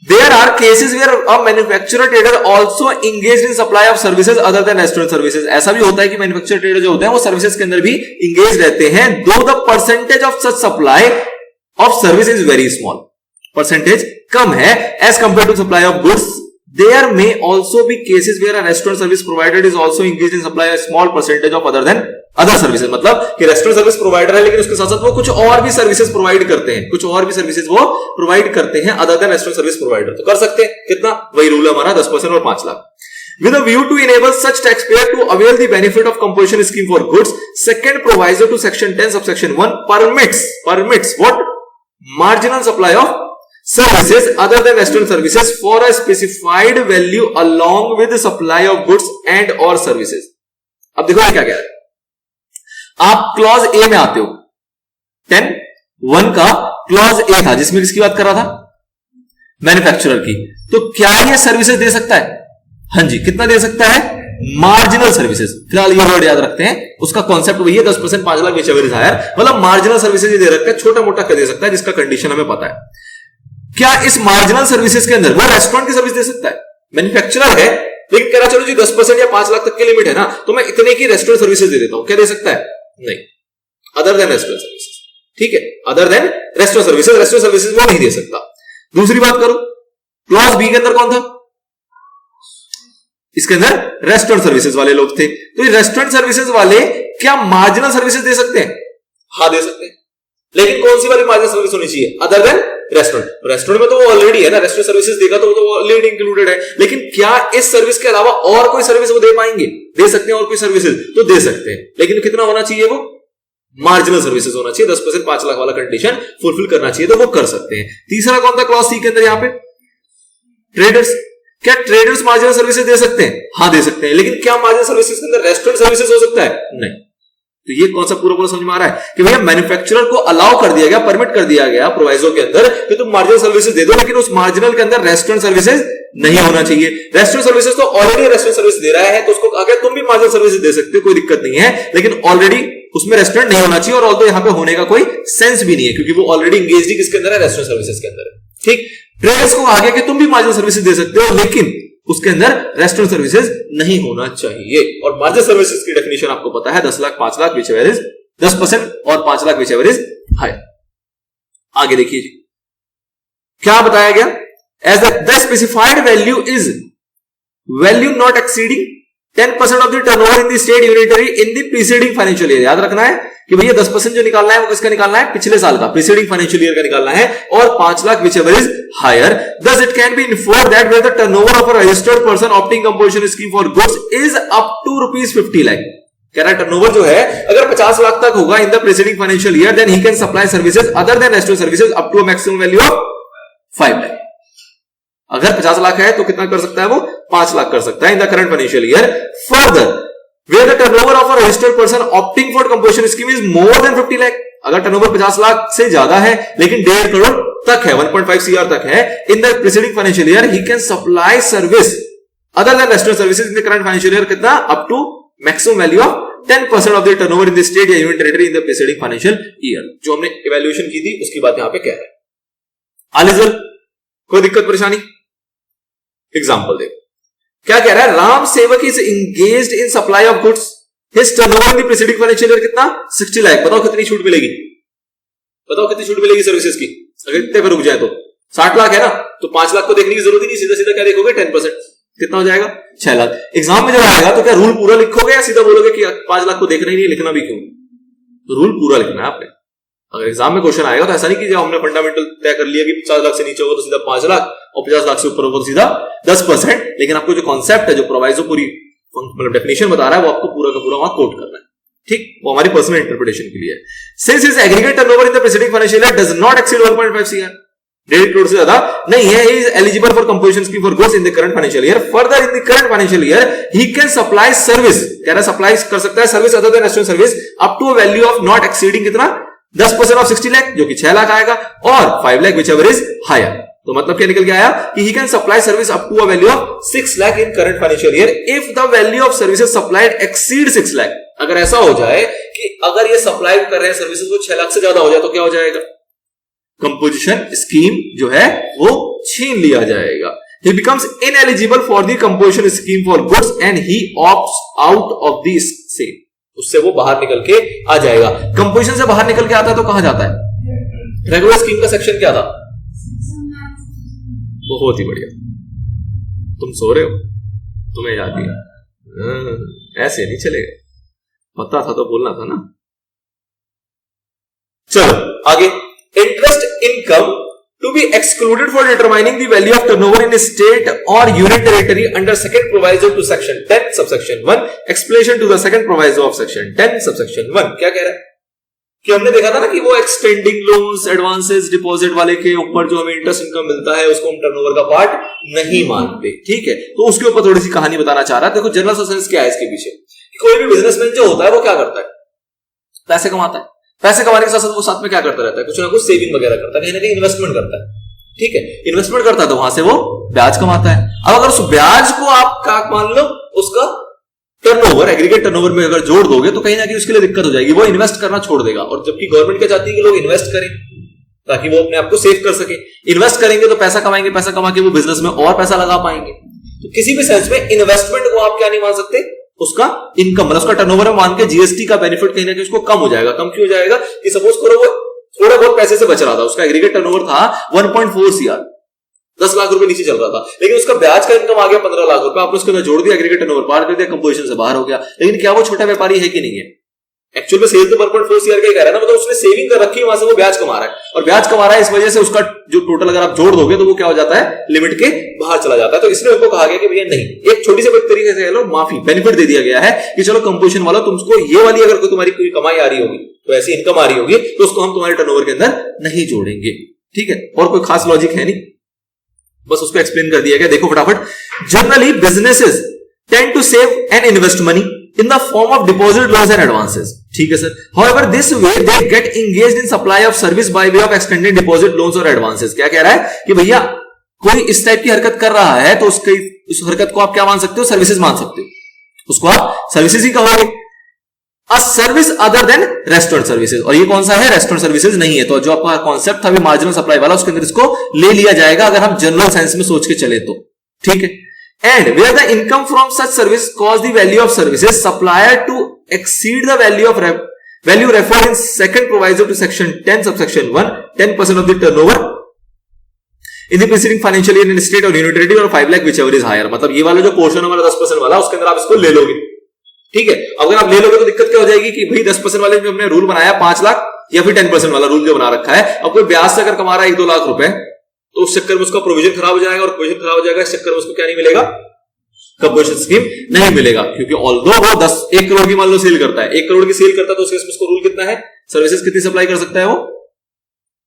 there are cases where a manufacturer trader also engaged in supply of services other than restaurant services। ऐसा भी होता है कि मैन्युफैक्चरर ट्रेडर जो होते हैं वो सर्विसेज के अंदर भी इंगेज रहते हैं, though the percentage of such supply of service is very small, percentage कम है as compared to supply of goods. There may also be cases where a restaurant service provider is also engaged in supply a small percentage of other services। मतलब कि restaurant service provider है लेकिन उसके साथ साथ वो कुछ और भी सर्विसेज प्रोवाइड करते हैं, कुछ और भी सर्विसेज वो प्रोवाइड करते हैं other than restaurant service provider, तो कर सकते हैं कितना, वही रूल है हमारा 10% और 5 lakh. With a view to enable such taxpayer to avail the benefit of composition scheme for goods, second proviso to section 10 subsection 1 permits what, marginal supply of services other than restaurant services for a specified value along with the supply of goods and or services। अब देखो क्या कह रहा है, आप clause A में आते हो, 10(1) का क्लॉज ए था जिसमें किसकी बात कर रहा था, मैन्युफैक्चरर की, तो क्या ये सर्विसेज दे सकता है, हाँ जी कितना दे सकता है, मार्जिनल सर्विसेज। फिलहाल ये वर्ड याद रखते हैं, उसका कॉन्सेप्ट वही है 10% 5 lakh whichever is higher, मतलब मार्जिनल सर्विसेज दे रखा है, छोटा मोटा क्या दे सकता है जिसका कंडीशन हमें पता है। क्या इस मार्जिनल सर्विसेज के अंदर वो रेस्टोरेंट की सर्विस दे सकता है, मैन्युफैक्चरर है लेकिन कह रहा चलो जी 10% या 5 लाख तक की लिमिट है ना, तो मैं इतने की रेस्टोरेंट सर्विसेज दे देता हूं, क्या दे सकता है, नहीं, अदर देन रेस्टोरेंट सर्विसेज, ठीक है, अदर देन रेस्टोरेंट सर्विसेज वो नहीं दे सकता। दूसरी बात करो, क्लॉज बी के अंदर कौन था, इसके अंदर रेस्टोरेंट सर्विसेज वाले लोग थे, तो ये रेस्टोरेंट सर्विसेज वाले क्या मार्जिनल सर्विसेज दे सकते हैं, हाँ दे सकते हैं, लेकिन कौन सी वाली मार्जिनल सर्विस होनी चाहिए, अदर देन रेस्टोरेंट में तो वो ऑलरेडी है ना, रेस्टोरेंट सर्विसेज देगा तो वो तो ऑलरेडी इंक्लूडेड है, लेकिन क्या इस सर्विस के अलावा और कोई सर्विस वो दे पाएंगे, दे सकते हैं और कोई सर्विसेज तो दे सकते हैं, लेकिन कितना होना चाहिए, वो मार्जिनल सर्विसेज होना चाहिए, 10% 5 लाख वाला कंडीशन फुलफिल करना चाहिए, तो वो कर सकते हैं। तीसरा कौन था क्लॉज सी के अंदर, यहां पे ट्रेडर्स, क्या ट्रेडर्स मार्जिनल सर्विसेज दे सकते हैं, हाँ दे सकते हैं, लेकिन क्या मार्जिनल सर्विसेज के अंदर रेस्टोरेंट सर्विसेज हो सकता है, नहीं। तो ये कौन सा पूरा समझ में आ रहा है कि भैया मैन्युफैक्चरर को अलाउ कर दिया गया, परमिट कर दिया गया प्रोवाइजो के अंदर कि तुम मार्जिनल सर्विसेज दे दो, लेकिन उस मार्जिनल के अंदर रेस्टोरेंट सर्विसेज नहीं होना चाहिए। रेस्टोरेंट सर्विसेज तो ऑलरेडी रेस्टोरेंट सर्विस दे रहा है, तो उसको आगे तुम भी मार्जिनल सर्विसेज दे सकते हो, कोई दिक्कत नहीं है, लेकिन ऑलरेडी उसमें रेस्टोरेंट नहीं होना चाहिए, और ऑल्दो यहां पे होने का कोई सेंस भी नहीं है क्योंकि वो ऑलरेडी इंगेज्ड ही किसके अंदर है, रेस्टोरेंट सर्विसेज के अंदर, ठीक। ट्रेडर्स को आगे कि तुम भी मार्जिनल सर्विसेज दे सकते हो, लेकिन उसके अंदर रेस्टोरेंट सर्विसेज नहीं होना चाहिए। और मार्जिनल सर्विसेज की डेफिनेशन आपको पता है, 10 lakh 5 lakh whichever is 10% और 5 lakh whichever is higher. आगे देखिए क्या बताया गया, as the specified value is value not exceeding 10% of the turnover in the state unitary in the preceding financial year. याद रखना है कि भैया 10% जो निकालना है वो किसका निकालना है, पिछले साल का, प्रीसीडिंग फाइनेंशियल ईयर का निकालना है, और 5 lakh whichever is higher. Thus it can be inferred that where the turnover of a registered person opting composition scheme for goods is up to ₹50 lakh। कह रहा है टर्नओवर जो है अगर 50 लाख तक होगा in the preceding financial year, then he can supply services other than restaurant services up to a maximum value of 5 lakh. अगर 50 लाख है तो कितना कर सकता है, वो 5 लाख कर सकता है in the current financial year. Further where the turnover of a registered person opting for composition scheme is more than 50 lakh, अगर टर्नओवर 50 लाख से ज्यादा है लेकिन 1.5 करोड़ तक है, 1.5 CR तक है, in the preceding financial year he can supply service other than restaurant services in the current financial year, कितना, up to maximum value of 10% of the turnover in the state या union territory in the preceding financial year. जो हमने evaluation की थी उसकी बात यहां पे कह रहा है। आलिजल कोई दिक्कत परेशानी, एग्जांपल देखो क्या कह रहा है, राम सेवक is engaged in supply of goods, his turnover in the preceding financial year कितना, 60 लाख। बताओ कितनी छूट मिलेगी, बताओ कितनी छूट मिलेगी सर्विसेज की अगर इतने पे रुक जाए तो 60 लाख है ना, तो 5 लाख को देखने की जरूरत ही नहीं, सीधा सीधा क्या देखोगे 10%, कितना हो जाएगा 6 लाख। एग्जाम में जब आएगा तो क्या रूल पूरा लिखोगे या सीधा बोलोगे कि 5 लाख को देखना ही नहीं, लिखना भी क्यों? तो रूल पूरा लिखना है आपने। अगर एग्जाम में क्वेश्चन आएगा तो ऐसा नहीं कि जब हमने फंडामेंटल तय कर लिया कि 50 लाख से नीचे होगा तो सीधा 5 लाख और 50 लाख से ऊपर होगा तो सीधा 10%, लेकिन आपको जो कॉन्सेप्ट है, जो प्रोवाइजो पूरी मतलब डेफिनेशन बता रहा है, वो आपको पूरा का पूरा वहां कोट करना है, ठीक? वो हमारी पर्सनल इंटरप्रिटेशन के लिए है। Since his aggregate turnover in the preceding financial year does not exceed 1.5 CR, 1.5 crore से ज्यादा नहीं है, he is eligible for compulsion scheme for goods in the current financial year. Further, in the current financial year, he can supply service, कह रहा है supply कर सकता है service other than restaurant service up to a value of not exceeding कितना 10% of 60 lakh, जो कि 6 लाख आएगा, और 5 lakh whichever is higher. तो मतलब क्या निकल के आया कि he can supply service up to a value of 6 lakh in current financial year if the value of services supplied exceed 6 lakh। अगर ऐसा हो जाए कि अगर ये सप्लाई कर रहे हैं सर्विसेज को 6 लाख से ज्यादा हो जाए तो क्या हो जाएगा? कंपोजिशन स्कीम जो है वो छीन लिया जाएगा। He becomes ineligible for the composition scheme for goods and he opts out of the same। उससे वो बाहर निकल के आ जाएगा। कंपोजिशन से बाहर निकल के आता है तो कहां जाता है? रेगुलर स्कीम का सेक्शन क्या था? बहुत ही बढ़िया, तुम सो रहे हो, तुम्हें याद नहीं, ऐसे नहीं चलेगा, पता था तो बोलना था ना। चलो आगे, interest income to be excluded for determining the value of turnover in a state or union territory under second proviso to section 10 subsection 1 explanation to the second proviso of section 10 subsection 1। क्या कह रहा है कि हमने देखा था ना कि वो एक्सटेंडिंग लोन्स एडवांसेस डिपॉजिट वाले के ऊपर जो हमें इंटरेस्ट इनकम मिलता है उसको हम टर्नओवर का पार्ट नहीं मानते, ठीक है? तो उसके ऊपर थोड़ी सी कहानी बताना चाह रहा है। देखो जनरल सेंस क्या है इसके पीछे, कोई भी बिजनेसमैन जो होता है वो क्या करता है? पैसे कमाता है, पैसे कमाने के साथ साथ वो साथ में क्या करता रहता है? कुछ ना कुछ सेविंग वगैरह करता है, कहीं ना कहीं इन्वेस्टमेंट करता है, ठीक है? इन्वेस्टमेंट करता है तो वहां से वो ब्याज कमाता है। अब अगर उस ब्याज को आप क्या मान लो उसका टर्नओवर, एग्रीगेट टर्नओवर में अगर जोड़ दोगे तो कहीं ना कहीं उसके लिए दिक्कत हो जाएगी, वो इन्वेस्ट करना छोड़ देगा। और जबकि गवर्नमेंट क्या चाहती है कि लोग इन्वेस्ट करें ताकि वो अपने आप को सेव कर सके। इन्वेस्ट करेंगे तो पैसा कमाएंगे, पैसा कमा के वो बिजनेस में और पैसा लगा पाएंगे। तो किसी भी सेंस में इन्वेस्टमेंट को आप क्या नहीं मान सकते, उसका इनकम मतलब उसका टर्नओवर मान के जीएसटी का बेनिफिट कहीं ना कहीं उसको कम हो जाएगा। कम क्यों हो जाएगा कि सपोज करो वो थोड़ा बहुत पैसे से बच रहा था, उसका एग्रीगेट टर्नओवर था 1.4 CR, 10 लाख रुपए नीचे चल रहा था, लेकिन उसका ब्याज का इनकम आ गया 15 लाख रुपए, आपने उसके अंदर जोड़ दिया, एग्रीगेट टर्नओवर पार कर दिया, कंपोजिशन से बाहर हो गया। लेकिन क्या वो छोटा व्यापारी है कि नहीं है? एक्चुअल में सेल तो 1.4 CR का ही कह रहा है ना, मतलब उसने सेविंग कर रखी है, वहां से वो ब्याज कमा रहा है, और ब्याज कमा रहा है इस वजह से उसका जो टोटल अगर आप जोड़ दोगे तो वो क्या हो जाता है, लिमिट के बाहर चला जाता है। तो इसलिए उनको कहा गया कि भैया नहीं, एक छोटी सी तरीके से लो माफी बेनिफिट दे दिया गया है कि चलो कंपोजिशन वाला तुमको ये वाली अगर कोई तुम्हारी कोई कमाई आ रही होगी तो ऐसी इनकम आ रही होगी तो उसको हम तुम्हारे टर्नओवर के अंदर नहीं जोड़ेंगे, ठीक है? और कोई खास लॉजिक है नहीं, बस उसको एक्सप्लेन कर दिया गया। देखो फटाफट, generally businesses tend to save and invest money in the form of deposit loans and advances, ठीक है sir? However, this way they get engaged in supply of service by way of extended deposit loans or advances। क्या कह रहा है कि भैया कोई इस टाइप की हरकत कर रहा है तो उसकी उस हरकत को आप क्या मान सकते हो? सर्विसेज मान सकते हो, उसको आप सर्विसेज ही कहोगे। A service other than restaurant services, और ये कौन सा है? रेस्टोरेंट सर्विसेज नहीं है। तो जो आपका कॉन्सेप्ट था मार्जिनल सप्लाई वाला, उसके अंदर इसको ले लिया जाएगा अगर हम जनरल साइंस में सोच के चले तो, ठीक है? And where the income from such service cause the value of services supplier to exceed the value of value referred in second proviso to section 10 subsection 1 10% of the turnover in the preceding financial year in state or union territory or 5 lakh whichever is higher। मतलब ये वाला जो portion है हमारा 10% वाला, उसके अंदर आप इसको ले लोगे, ठीक है? अगर आप ले लोगे तो दिक्कत क्या हो जाएगी कि भाई 10% वाले में हमने रूल बनाया 5 लाख या फिर 10% वाला रूल जो बना रखा है, अब कोई ब्याज से अगर कमा रहा है 1-2 लाख रुपए तो उस चक्कर में उसका प्रोविजन खराब हो जाएगा, और प्रोविजन खराब हो जाएगा इस चक्कर में उसको क्या नहीं मिलेगा? कंपोजिशन स्कीम नहीं मिलेगा, क्योंकि ऑल्दो वो 1 करोड़ की मान लो सेल करता है, 1 करोड़ की सेल करता है तो उसके उसको रूल कितना है? सर्विसेज कितनी सप्लाई कर सकता है वो?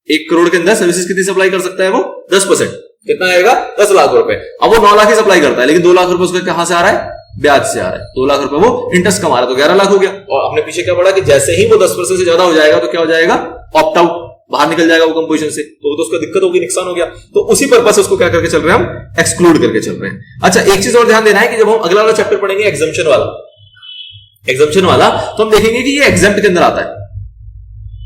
1 करोड़ के अंदर सर्विसेज कितनी सप्लाई कर सकता है वो? 10%, कितना आएगा? 10 लाख रुपए। अब वो 9 लाख ही सप्लाई करता है, लेकिन 2 लाख रुपए उसका कहां से आ रहा है? ब्याज से आ रहा है। 2 लाख रुपए वो इंटरेस्ट कमा रहा है तो 11 लाख हो गया। और अपने पीछे क्या पड़ा कि जैसे ही वो 10% से ज्यादा हो जाएगा तो क्या हो जाएगा? ऑप्ट आउट, बाहर निकल जाएगा वो कंपोजिशन से, तो उसका दिक्कत होगी, नुकसान हो गया। तो उसी पर्पस से उसको क्या करके चल रहे हैं हम? एक्सक्लूड करके चल रहे हैं। अच्छा, एक चीज और ध्यान देना है कि जब हम अगला वाला चैप्टर पढ़ेंगे एग्जम्पशन वाला, तो हम देखेंगे कि ये एग्जम्प्ट के अंदर आता है।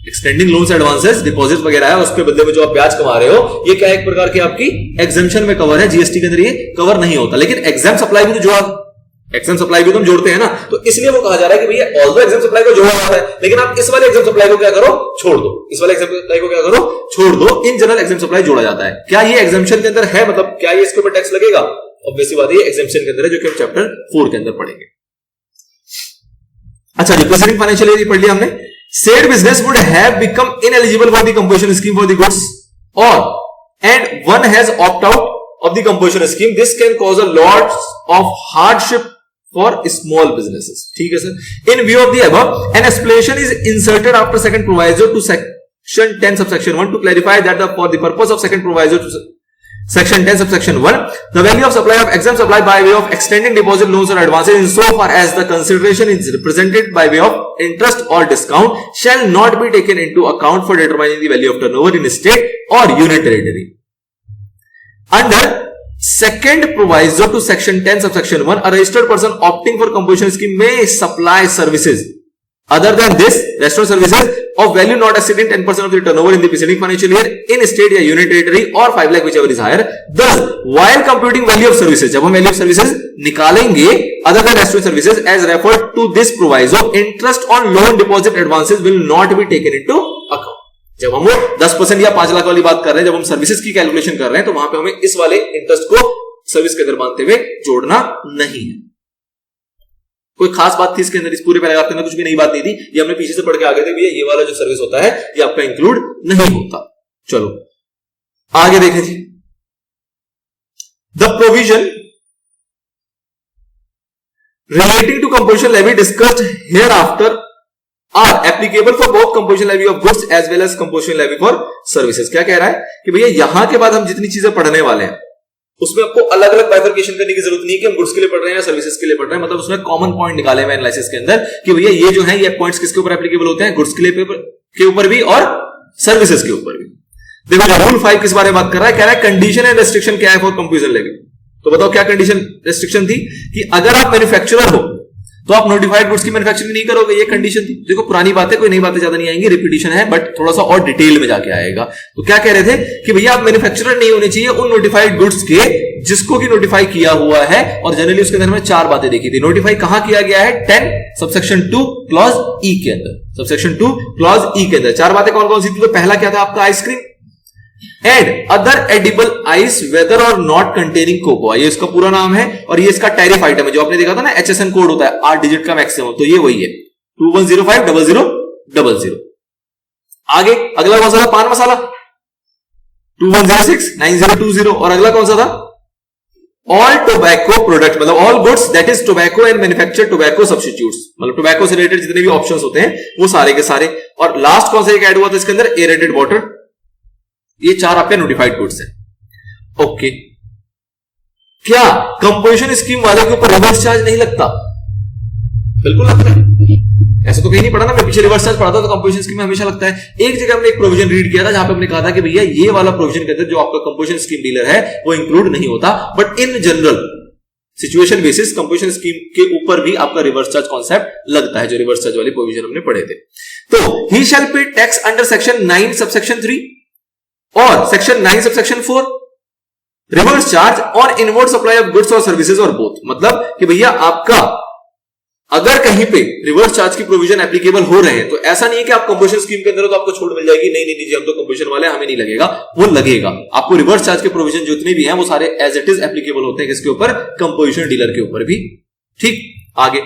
एक्सटेंडिंग लोन्स एडवांसेस डिपॉजिट वगैरह है, उसके बदले में जो आप ब्याज कमा रहे हो, ये क्या एक प्रकार की आपकी एग्जम्पशन में कवर है, जीएसटी के अंदर ये कवर नहीं होता। लेकिन एग्जाम सप्लाई भी तो जो आप एक्सएम सप्लाई भी तो हम जोड़ते हैं ना, तो इसलिए वो कहा जा रहा है कि भैया ऑल्दो एक्सएम सप्लाई को जोड़ा जाता है, लेकिन आप इस वाले एक्सएम सप्लाई को क्या करो, छोड़ दो। इस वाले एक्सएम सप्लाई को क्या करो, छोड़ दो। इन जनरल एक्सएम सप्लाई जोड़ा जाता है। क्या ये एग्जेम्पशन के अंदर है, मतलब क्या ये इसके ऊपर टैक्स लगेगा? ऑब्वियसली बात है, एग्जेम्पशन के अंदर है, जो कि हम चैप्टर 4 के अंदर पढ़ेंगे। अच्छा जी, प्रेजेंट फाइनेंशियल ईयर पढ़ लिया हमने। Said business would have become ineligible for the composition scheme for the goods और and one has opt out of the composition scheme. This can cause a lot of hardship for small businesses. ठीक है sir. In view of the above, an explanation is inserted after second proviso to section 10 subsection 1 to clarify that for the purpose of second proviso to section 10 subsection 1, the value of supply of exempt supply by way of extending deposit loans or advances insofar as the consideration is represented by way of interest or discount shall not be taken into account for determining the value of turnover in state or union territory. Under second proviso to section 10 subsection 1, a registered person opting for composition scheme may supply services other than this restaurant services of value not exceeding 10% of the turnover in the preceding financial year in state या union territory or 5 lakh whichever is higher. Thus, while computing value of services, जब हम value of services निकालेंगे other than restaurant services as referred to this proviso, interest on loan deposit advances will not be taken into account. जब हम 10% या 5 लाख वाली बात कर रहे हैं, जब हम सर्विसेज की कैलकुलेशन कर रहे हैं, तो वहां पे हमें इस वाले इंटरेस्ट को सर्विस के अंदर मानते हुए जोड़ना नहीं है। कोई खास बात थी इसके अंदर, इस पूरे पैराग्राफ के अंदर कुछ भी नई बात नहीं थी, ये हमने पीछे से पढ़ के आ गए थे भैया, ये वाला जो सर्विस होता है ये आपका इंक्लूड नहीं होता। चलो आगे देखें जी। The provision relating to composition levy discussed here after are applicable for both composition levy of goods as well as composition levy for services। क्या कह रहा है कि भैया यहां के बाद हम जितनी चीजें पढ़ने वाले हैं उसमें आपको अलग अलग बाइफरकेशन करने की जरूरत नहीं है कि हम गुड्स के लिए पढ़ रहे हैं या सर्विसेज के लिए पढ़ रहे हैं। मतलब उसमें कॉमन पॉइंट निकाले हुए एनालिसिस के अंदर कि भैया ये जो है ये पॉइंट्स किसके ऊपर एप्लीकेबल होते हैं, गुड्स के ऊपर भी और सर्विसेज के ऊपर भी। देखो रूल 5 किस बारे में बात कर रहा है, कह रहा है कंडीशन एंड रेस्ट्रिक्शन क्या है फॉर कंपोजिशन लेवी। तो बताओ क्या कंडीशन रेस्ट्रिक्शन थी कि अगर आप मैन्युफैक्चरर हो तो आप नोटिफाइड गुड्स की मैन्युफैक्चरिंग नहीं करोगे, ये कंडीशन थी। देखो पुरानी बातें, कोई नई बातें ज्यादा नहीं आएंगी, रिपीटिशन है बट थोड़ा सा और डिटेल में जाके आएगा। तो क्या कह रहे थे कि भैया आप मैन्युफैक्चरर नहीं होने चाहिए उन नोटिफाइड गुड्स के जिसको की नोटिफाई किया हुआ है। और जनरली उसके अंदर में 4 बातें देखी थी। नोटिफाई कहां किया गया है, 10 सबसेक्शन 2 क्लॉज ई के अंदर, सबसेक्शन 2 क्लॉज ई के अंदर 4 बातें कौन कौन सी थी? तो पहला क्या था आपका, ice cream and other edible ice whether और नॉट कंटेनिंग कोकोआ, ये इसका पूरा नाम है। और ये इसका टैरिफ आइटम है, जो आपने देखा था ना HSN कोड होता है 8 डिजिट का मैक्सिमम, तो ये वही है 21050000। आगे अगला कौन सा था, पान मसाला 21069020। और अगला कौन सा था, ऑल टोबैको प्रोडक्ट, मतलब all goods that is tobacco and manufactured tobacco substitutes, मतलब टोबैको से रिलेटेड जितने भी ऑप्शंस होते हैं वो सारे के सारे। और लास्ट कौन सा एक ऐड हुआ था इसके अंदर, एरेटेड वाटर। ये 4 आपके नोटिफाइड गुड्स हैं। ओके, क्या कंपोजिशन स्कीम वाले के ऊपर रिवर्स चार्ज नहीं लगता? बिल्कुल लगता है, ऐसा तो कहीं नहीं पढ़ा ना, मैं पीछे रिवर्स चार्ज पढ़ा था तो कंपोजिशन स्कीम में हमेशा लगता है। एक जगह हमने एक प्रोविजन रीड किया था जहां पे हमने कहा था कि भैया ये वाला प्रोविजन के अंदर जो आपका कंपोजिशन स्कीम डीलर है वो इंक्लूड नहीं होता, but in general situation basis composition scheme के ऊपर भी आपका रिवर्स चार्ज कॉन्सेप्ट लगता है, जो रिवर्स चार्ज वाले प्रोविजन हमने पढ़े थे। तो ही शैल पे टैक्स अंडर सेक्शन 9 सबसेक्शन 3 और सेक्शन 9 सबसेक्शन 4 रिवर्स चार्ज और इनवर्ड सप्लाई ऑफ गुड्स और सर्विसेज और बोथ। मतलब कि भैया आपका अगर कहीं पे रिवर्स चार्ज की प्रोविजन एप्लीकेबल हो रहे हैं तो ऐसा नहीं है कि आप कंपोजिशन स्कीम के अंदर हो तो आपको छूट मिल जाएगी, नहीं नहीं जी हम तो कंपोजिशन वाले हमें नहीं लगेगा, वो लगेगा आपको। रिवर्स चार्ज के प्रोविजन जितने भी हैं वो सारे एज इट इज एप्लीकेबल होते हैं किसके ऊपर, कंपोजिशन डीलर के ऊपर भी। ठीक, आगे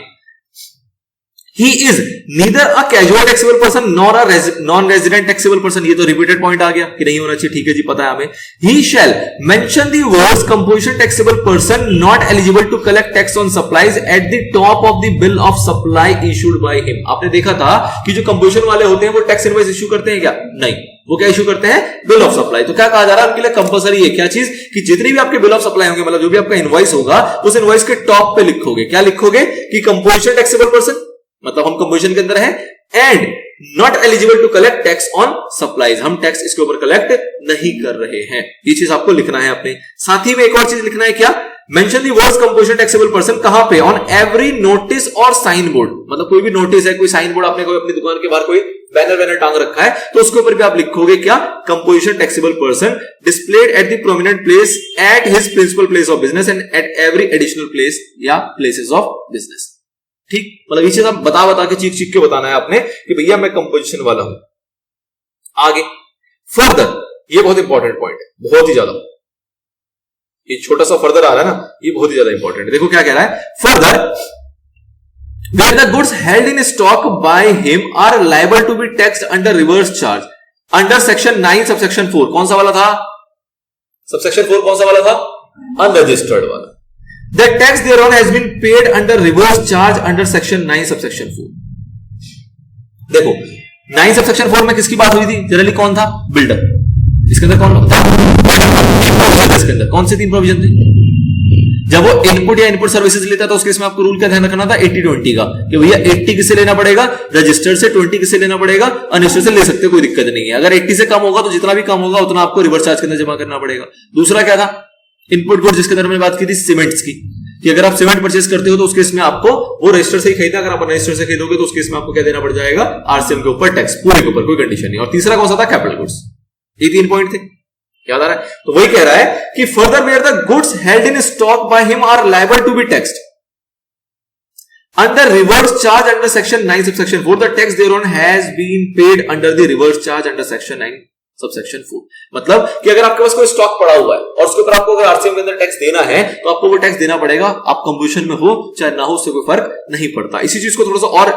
He is neither a casual taxable person nor a non-resident taxable person। ये तो रिपीटेड पॉइंट आ गया कि नहीं होना चाहिए, ठीक है जी पता है हमें। He shall mention the words composition taxable person not eligible to collect tax on supplies at the top of the bill of supply issued by him। आपने देखा था कि जो कंपोजिशन वाले होते हैं वो टैक्स इनवॉइस इश्यू करते हैं क्या? नहीं, वो क्या इश्यू करते हैं, बिल ऑफ सप्लाई। तो क्या कहा जा रहा है उनके लिए कंपलसरी है क्या चीज, कि जितनी भी आपके बिल ऑफ सप्लाई होंगे, मतलब जो भी आपका इनवॉइस होगा उस इनवॉइस के टॉप पे लिखोगे, क्या लिखोगे कि कंपोजिशन टैक्सेबल पर्सन, मतलब हम कंपोजिशन के अंदर है, and not eligible to collect tax on supplies, हम टैक्स इसके ऊपर कलेक्ट नहीं कर रहे हैं। ये चीज आपको लिखना है अपने साथ ही में। एक और चीज लिखना है क्या, mention the words composition taxable person, कहां पे, ऑन एवरी नोटिस और साइन बोर्ड। मतलब कोई भी नोटिस है, कोई साइन बोर्ड आपने कोई अपनी दुकान के बाहर कोई बैनर टांग रखा है, तो उसके ऊपर भी आप लिखोगे क्या, composition taxable person displayed at the prominent place at his principal place of business and at every additional place या प्लेसेस ऑफ बिजनेस। ठीक, मतलब ये चीज आप बता के चीख के बताना है आपने कि भैया मैं कंपोजिशन वाला हूं। आगे फर्दर, ये बहुत इंपॉर्टेंट पॉइंट है, बहुत ही ज्यादा, ये छोटा सा फर्दर आ रहा है ना, ये बहुत ही ज्यादा इंपॉर्टेंट है। देखो क्या कह रहा है, further where the goods held in stock by him are liable to be taxed under reverse charge under section 9 subsection 4। कौन सा वाला था, subsection 4 कौन सा वाला था, unregistered वाला। The tax thereon has been paid under reverse charge under section 9 subsection 4। देखो 9 subsection 4 में किसकी बात हुई थी, जनरली कौन था, बिल्डर। इसके अंदर कौन था, इसके अंदर कौन से 3 प्रोविजन थे, जब वो इनपुट या इनपुट सर्विसेज लेता है तो उसके इसमें आपको रूल का ध्यान रखना था 80-20 का, कि भैया 80 किससे लेना पड़ेगा, रजिस्टर्ड से, 20 किससे लेना पड़ेगा, अनरजिस्टर्ड से ले सकते, कोई दिक्कत नहीं है। अगर 80 से कम होगा तो जितना भी कम होगा उतना आपको रिवर्स चार्ज के अंदर जमा करना पड़ेगा। दूसरा क्या था, इनपुट गुड, जिसके अंदर मैंने बात की थी सीमेंट्स की, कि अगर आप सीमेंट परचेज करते हो तो उसके इसमें आपको वो रजिस्टर से ही खरीदा, अगर आप अनरजिस्टर्ड से खरीदोगे तो उसके इसमें आपको क्या देना पड़ जाएगा, आरसीएम के ऊपर टैक्स, पूरे के ऊपर, कोई कंडीशन नहीं। और तीसरा कौन सा था, कैपिटल गुड्स। ये 3 पॉइंट थे, याद आ रहा है। तो वही कह रहा है कि further where the goods held in stock by him are liable to be taxed under reverse charge under section 9 subsection 4, the tax thereon has been paid under the reverse charge under section 9 subsection 4। मतलब कि अगर आपके पास कोई stock पड़ा हुआ है और उसके ऊपर आपको अगर आरसीएम के अंदर टैक्स देना है तो आपको वो टैक्स देना पड़ेगा, आप कंपोजिशन में हो चाहे ना हो, उससे कोई फर्क नहीं पड़ता। इसी चीज को थोड़ा सा और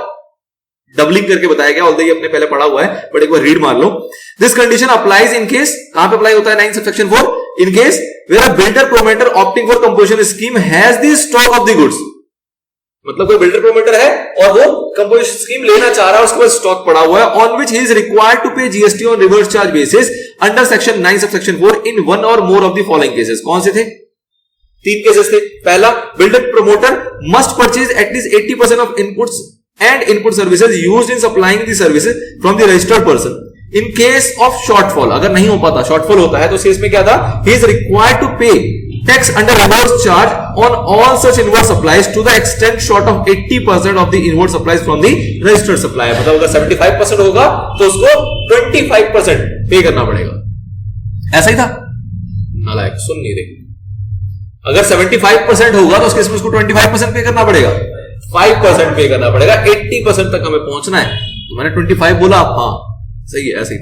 डबलिंग करके बताया गया, ऑल्दो ये अपने पहले पढ़ा हुआ है, बट एक बार रीड मार लो। This condition applies in case, कहां पे अप्लाई होता है, 9 subsection 4, in case where a builder promoter opting for composition scheme has the stock of the goods. मतलब कोई बिल्डर प्रोमोटर है और वो कंपोजिशन स्कीम लेना चाह रहा है, उसके पास स्टॉक पड़ा हुआ है, on which he is required to pay GST on reverse charge basis under section 9 subsection 4 in one or more of the following cases. कौन से थे, 3 केसेस थे। पहला, builder promoter must purchase at least 80% of inputs and input services used in supplying the services from the registered person in case of shortfall। अगर नहीं हो पाता, shortfall होता है, तो इस केस में क्या था, he is required to pay tax under reverse charge on all such inward supplies to the extent short of 80% of the inward supplies from the registered supplier। मतलब अगर 75% होगा तो उसको 25% पे करना पड़ेगा। ऐसा ही था, नालायक, सुन नहीं रही। अगर 75% होगा तो उसके इसमें उसको 25% पे करना पड़ेगा, 5% पे करना पड़ेगा, 80% तक हमें पहुंचना है। तो मैंने 25 बोला, हाँ सही है, ऐसे ही।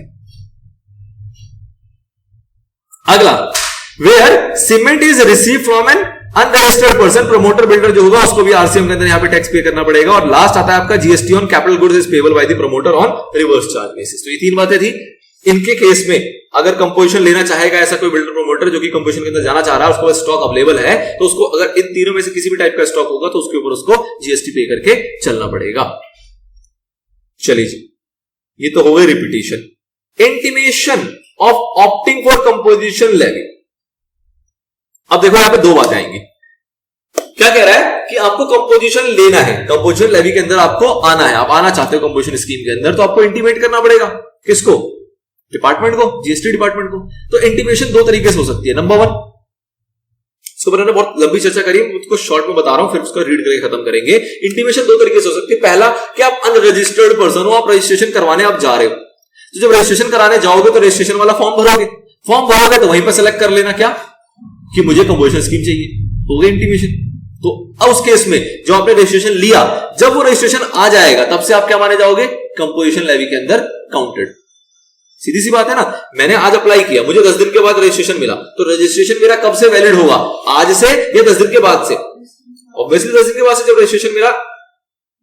अगला, where cement is receive from an unregistered person, promoter builder जो होगा उसको भी आरसीएम के अंदर यहां पे टैक्स पे करना पड़ेगा। और लास्ट आता है आपका GST on capital goods is payable by the promoter on reverse charge basis. तो ये 3 बातें थी। इनके केस में अगर कंपोजिशन लेना चाहेगा ऐसा कोई बिल्डर प्रोमोटर जो कि कंपोजिशन के अंदर जाना चाह रहा है, उसको स्टॉक अवेलेबल है, तो उसको अगर इन तीनों में से किसी भी टाइप का स्टॉक होगा तो उसके ऊपर उसको जीएसटी पे करके चलना पड़ेगा। चलिए जी, ये तो हो गई repetition. Intimation of opting for composition levy. अब देखो यहां पे 2 बातें आएंगी। क्या कह रहा है कि आपको कंपोजिशन लेना है, कंपोजिशन लेवी के अंदर आपको आना है, आप आना चाहते हो कंपोजिशन स्कीम के अंदर, तो आपको इंटीमेट करना पड़ेगा। किसको, डिपार्टमेंट को, जीएसटी डिपार्टमेंट को। तो इंटीमेशन 2 तरीके से हो सकती है। नंबर 1, इसके ऊपर मैंने बहुत लंबी चर्चा करी, उसको शॉर्ट में बता रहा हूं, फिर उसका रीड करके खत्म करेंगे। इंटीमेशन 2 तरीके से हो सकती है। पहला कि आप अनरजिस्टर्ड पर्सन हो, आप रजिस्ट्रेशन करवाने आप जा रहे हो, तो जब रजिस्ट्रेशन कराने जाओगे तो रजिस्ट्रेशन वाला फॉर्म भरोगे तो वहीं पर सेलेक्ट कर लेना क्या कि मुझे कंपोजिशन स्कीम चाहिए, हो गई इंटीमेशन। तो अब उस केस में जो आपने रजिस्ट्रेशन लिया, जब वो रजिस्ट्रेशन आ जाएगा तब से आप क्या माने जाओगे, कंपोजिशन लेवी के अंदर काउंटेड। सीधी सी बात है ना, मैंने आज अप्लाई किया, मुझे 10 दिन के बाद रजिस्ट्रेशन मिला, तो रजिस्ट्रेशन मेरा कब से वैलिड होगा, आज से या 10 दिन के बाद से? ऑब्वियसली 10 दिन के बाद से। जब रजिस्ट्रेशन मेरा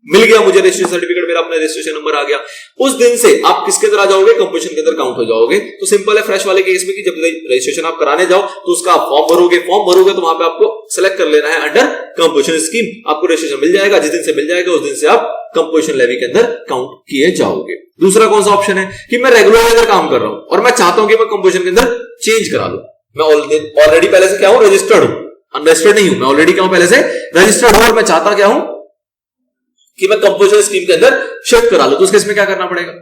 मिल गया, मुझे रजिस्ट्रेशन सर्टिफिकेट, मेरा अपना रजिस्ट्रेशन नंबर आ गया, उस दिन से आप किसके अंदर आ जाओगे, कंपोजिशन के अंदर काउंट हो जाओगे। तो सिंपल है फ्रेश वाले केस में कि जब रजिस्ट्रेशन आप कराने जाओ तो उसका आप फॉर्म भरोगे तो वहां पे आपको सेलेक्ट कर लेना है अंडर कंपोजिशन स्कीम, आपको रजिस्ट्रेशन मिल जाएगा। जिस दिन से मिल जाएगा उस दिन से आप कंपोजिशन लेवी के अंदर काउंट किए जाओगे। दूसरा कौन सा ऑप्शन है कि मैं रेगुलर अंदर काम कर रहा हूं और मैं चाहता हूं कि मैं कंपोजिशन के अंदर चेंज करा लूं। मैं ऑलरेडी पहले से क्या हूं, रजिस्टर्ड हूं, अनरजिस्टर्ड नहीं हूं, मैं ऑलरेडी क्या हूं, पहले से रजिस्टर्ड हूं, और मैं चाहता क्या हूं कि मैं कंपोजिशन स्कीम के अंदर शिफ्ट करा लूं। तो उस केस में क्या करना पड़ेगा,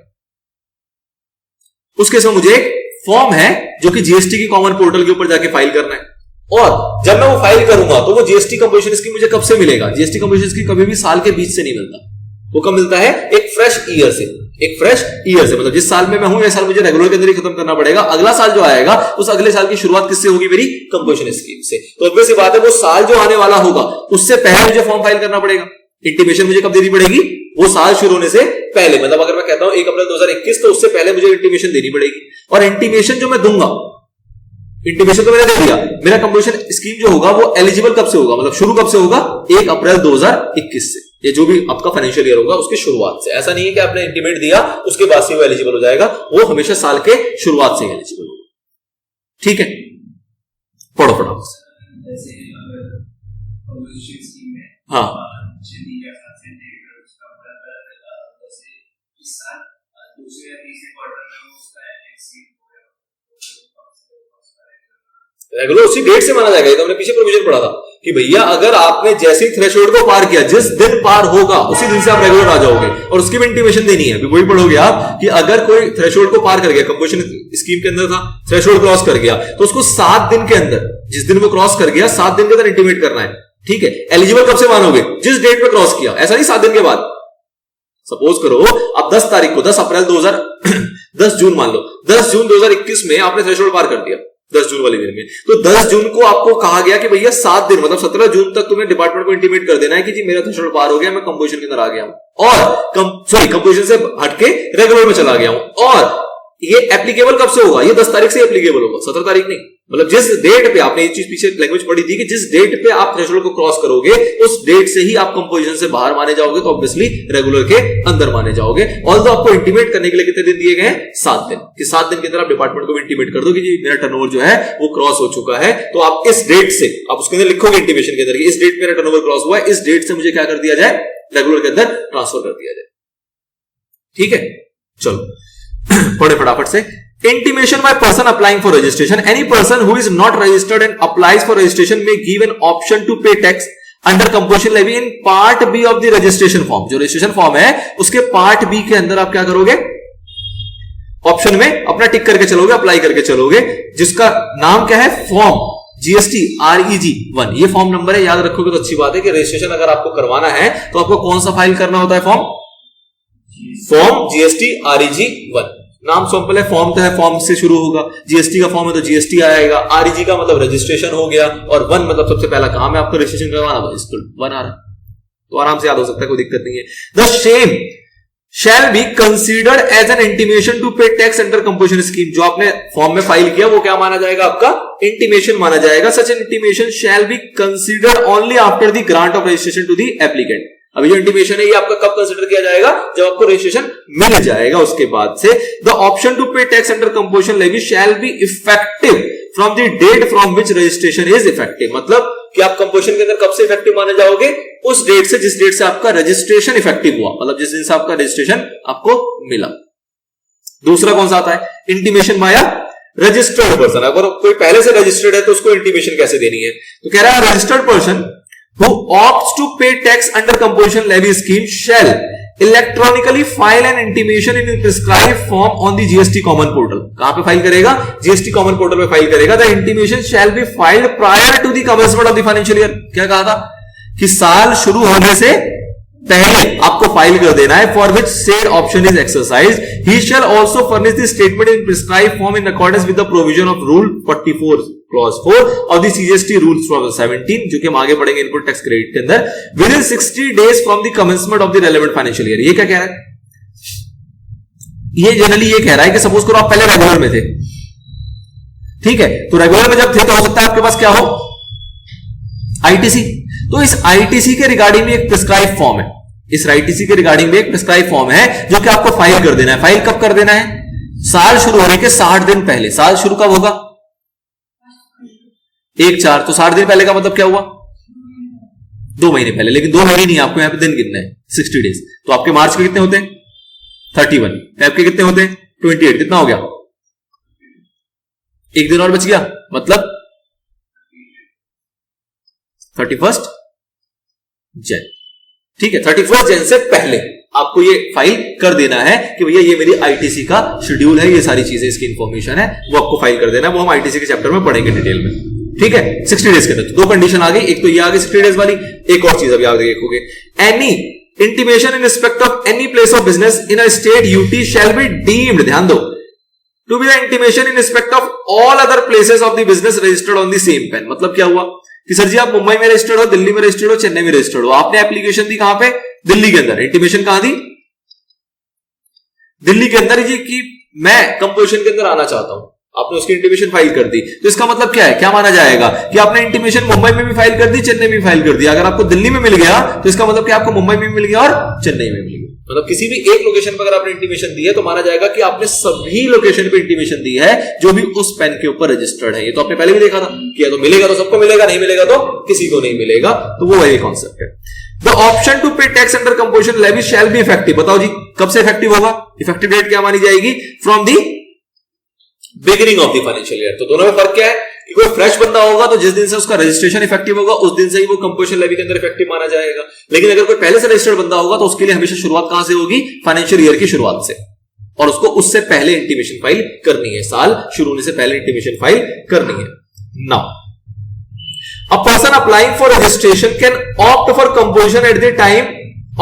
उस केस में मुझे एक फॉर्म है जो कि जीएसटी की कॉमन पोर्टल के ऊपर जाके फाइल करना है, और जब मैं वो फाइल करूंगा तो वो जीएसटी कंपोजिशन स्कीम मुझे कब से मिलेगा, जीएसटी कंपोजिशन स्कीम कभी भी साल के बीच से नहीं मिलता, वो कब मिलता है, एक फ्रेश ईयर से। एक फ्रेश ईयर से, मतलब जिस साल में मैं हूं इस साल मुझे रेगुलर के अंदर ही खत्म करना पड़ेगा। अगला साल जो आएगा उस अगले साल की शुरुआत किससे होगी? मेरी कंपोजिशन स्कीम से। तो obvious सी बात है वो साल जो आने वाला होगा उससे पहले मुझे फॉर्म फाइल करना पड़ेगा। इंटीमेशन मुझे कब देनी पड़ेगी? वो साल शुरू होने से पहले, मतलब अगर मैं कहता हूं 1 अप्रैल 2021 तो उससे पहले मुझे इंटीमेशन देनी पड़ेगी। और इंटीमेशन जो मैं दूंगा, इंटीमेशन तो मैंने दे दिया, मेरा कंपोजिशन स्कीम जो होगा वो एलिजिबल कब से होगा, मतलब शुरू कब से होगा? 1 अप्रैल 2021 से। ये जो भी आपका फाइनेंशियल ईयर होगा उसकी शुरुआत से। ऐसा नहीं है कि आपने इंटीमेट दिया उसके बाद से वो एलिजिबल हो जाएगा, वो हमेशा साल के शुरुआत से एलिजिबल होगा। ठीक है, पढ़ो फटाफट से। हाँ, रेगुलर उसी डेट से माना जाएगा। ये तो हमने पीछे प्रोविजन पढ़ा था कि भैया अगर आपने जैसे ही थ्रेशोल्ड को पार किया, जिस दिन पार होगा उसी दिन से आप रेगुलर आ जाओगे। और उसकी भी इंटीमेशन देनी है। वही पढ़ोगे आप कि अगर कोई थ्रेशोल्ड को पार कर गया, कंपोजिशन स्कीम के अंदर था, थ्रेशोल्ड क्रॉस कर गया, तो उसको 7 दिन के अंदर, जिस दिन वो क्रॉस कर गया 7 दिन के अंदर इंटीमेट करना है। ठीक है, एलिजिबल कब से मानोगे? जिस डेट पे क्रॉस किया, ऐसा नहीं 7 दिन के बाद। सपोज करो अब 10 तारीख को 10 अप्रैल 10 जून मान लो, 10 जून 2021 में आपने थ्रेशोल्ड पार कर दिया, 10 जून वाले दिन में। तो 10 जून को आपको कहा गया कि भैया 7 दिन मतलब 17 जून तक तुम्हें डिपार्टमेंट को इंटीमेट कर देना है कि जी मेरा थ्रेशोल्ड पार हो गया, मैं कंपोजिशन के अंदर आ गया हूं और कंपोजिशन से हटके रेगुलर में चला गया हूं। और ये एप्लीकेबल कब से होगा? ये 10 तारीख से एप्लीकेबल होगा, 17 तारीख नहीं। मतलब जिस डेट पे आपने ये चीज पीछे लैंग्वेज पढ़ी थी कि जिस डेट पे आप थ्रेशोल्ड को क्रॉस करोगे उस डेट से ही आप कंपोजिशन से बाहर माने जाओगे, तो ऑब्वियसली रेगुलर के अंदर माने जाओगे। ऑल्दो आपको इंटीमेट करने के लिए कितने दिन दिए गए हैं? 7 दिन। कि 7 दिन के अंदर आप डिपार्टमेंट को भी इंटीमेट कर दो कि जी मेरा टर्नओवर जो है वो क्रॉस हो चुका है। तो आप इस डेट से, आप उसके अंदर लिखोगे इंटीमेशन के अंदर कि इस डेट मेरा टर्नओवर क्रॉस हुआ है, इस डेट से मुझे क्या कर दिया जाए? रेगुलर के अंदर ट्रांसफर कर दिया जाए। ठीक है, चलो पढ़े फटाफट से। Intimation by person applying for registration. Any person who is not registered and applies for registration may give an option to pay tax under composition levy in part B of the registration form. जो registration form है उसके part B के अंदर आप क्या करोगे? Option में अपना टिक करके चलोगे, अप्लाई करके चलोगे, जिसका नाम क्या है? Form GST REG 1। ये फॉर्म नंबर है, याद रखोगे तो अच्छी बात है कि रजिस्ट्रेशन अगर आपको करवाना है तो आपको कौन सा फाइल करना होता है? Form GST REG 1। नाम सिंपल है, फॉर्म तो है, फॉर्म से शुरू होगा, जीएसटी का फॉर्म है तो जीएसटी आएगा, आरईजी का मतलब रजिस्ट्रेशन हो गया, और 1 मतलब सबसे पहला काम है आपको रजिस्ट्रेशन करवाना, तो इसको 1 आ रहा है, तो आराम से याद हो सकता है, कोई दिक्कत नहीं है। The same shall be considered as an intimation to pay tax under composition scheme. जो आपने फॉर्म में फाइल किया वो क्या माना जाएगा? आपका इंटीमेशन माना जाएगा। Such an intimation shall be considered only after the grant of registration to the applicant. अभी जो इंटीमेशन है ये आपका कब कंसीडर किया जाएगा? जब आपको रजिस्ट्रेशन मिल जाएगा उसके बाद से। The option to pay tax under composition levy shall be effective from the date from which registration is effective. मतलब कि आप कंपोजिशन के अंदर कब से इफेक्टिव माने जाओगे? उस डेट से जिस डेट से आपका रजिस्ट्रेशन इफेक्टिव हुआ, मतलब जिस दिन से आपका रजिस्ट्रेशन आपको मिला। दूसरा कौन सा आता है? Intimation bye registered person. अगर कोई पहले से रजिस्टर्ड है तो उसको इंटीमेशन कैसे देनी है? तो कह रहा है registered person who opts to pay tax under composition levy scheme shall electronically file an intimation in prescribed form on the GST common portal। कहां पे फाइल करेगा? GST common portal पे फाइल करेगा। The intimation shall be filed prior to the commencement of the financial year। क्या कहा था? कि साल शुरू होने से पहले आपको फाइल कर देना है। For which said option is exercise he shall also furnish the statement in prescribe form in accordance with the provision of rule 44 clause 4 of the CGST rules from 17, जो कि हम आगे पढ़ेंगे इनपुट टैक्स क्रेडिट के अंदर, with in 60 days from the commencement of the relevant financial year. ये क्या कह रहा है? ये जनरली ये कह रहा है कि सपोज करो आप पहले रेगुलर में थे, ठीक है, तो रेगुलर में जब थे तो हो सकता है आपके पास क्या हो? ITC। तो इस ITC के रिगार्डिंग में एक प्रिस्क्राइब फॉर्म है, इस ITC के रिगार्डिंग में एक प्रिस्क्राइब फॉर्म है जो कि आपको फाइल कर देना है। फाइल कब कर देना है? साल शुरू होने के 60 दिन पहले। साल शुरू कब होगा? 1/4। तो 60 दिन पहले का मतलब क्या हुआ? 2 महीने पहले। लेकिन 2 महीने नहीं, आपको यहां पे दिन कितने हैं? 60 डेज। तो आपके मार्च के कितने होते हैं? 31। आपके कितने होते हैं? 28। कितना हो गया? 1 दिन और बच गया, मतलब 31 जन। ठीक है, 31 जन से पहले आपको ये फाइल कर देना है कि भैया ये मेरी ITC का शेड्यूल है, ये सारी चीजें इसकी इंफॉर्मेशन है, वो आपको फाइल कर देना है। वो हम ITC के चैप्टर में पढ़ेंगे डिटेल में। ठीक है, 60 डेज के अंदर 2 कंडीशन आ गई। एक तो ये आ गई 60 डेज वाली, एक और चीज अभी आप देखोगे, any intimation in respect of any place of business in a state UT shall be deemed, ध्यान दो, to be the intimation in respect of all other places of the business registered on the same PAN. मतलब क्या हुआ कि sir जी आप मुंबई में registered हो, दिल्ली में रजिस्टर्ड हो, चेन्नई में रजिस्टर्ड हो, आपने एप्लीकेशन दी कहां पे, दिल्ली के अंदर, इंटीमेशन कहां दी, दिल्ली के अंदर जी कि मैं कंपोजिशन के अंदर आना चाहता हूं, आपने उसकी इंटीमेशन फाइल कर दी। तो इसका मतलब क्या है, क्या माना जाएगा कि आपने इंटीमेशन मुंबई में भी फाइल कर दी, चेन्नई में भी फाइल कर दी। अगर आपको दिल्ली में मिल गया तो इसका मतलब कि आपको मुंबई में भी मिल गया और चेन्नई में मिल गया। मतलब किसी भी एक लोकेशन पर अगर आपने इंटीमेशन दी है तो माना जाएगा कि आपने सभी लोकेशन पे इंटीमेशन दी है जो भी उस पेन के ऊपर रजिस्टर्ड है। ये तो आपने पहले भी देखा था कि तो मिलेगा तो सबको मिलेगा, नहीं मिलेगा तो किसी को नहीं मिलेगा। तो वो वही कॉन्सेप्ट है। The option to pay tax under composition levy shall be effective. बताओ जी कब से इफेक्टिव होगा, इफेक्टिव डेट क्या मानी जाएगी, from the beginning of the financial year. तो दोनों में फर्क क्या है कि कोई फ्रेश बंदा होगा तो जिस दिन से उसका रजिस्ट्रेशन इफेक्टिव होगा उस दिन से ही वो कंपोजिशन लेवी के अंदर इफेक्टिव माना जाएगा। लेकिन अगर कोई पहले से रजिस्टर्ड बंदा होगा तो उसके लिए हमेशा शुरुआत कहां से होगी, फाइनेंशियल ईयर की शुरुआत से, और उसको उससे पहले इंटीमेशन फाइल करनी है, साल शुरू होने से पहले इंटीमेशन फाइल करनी है। Now a person applying for registration can opt for composition at the time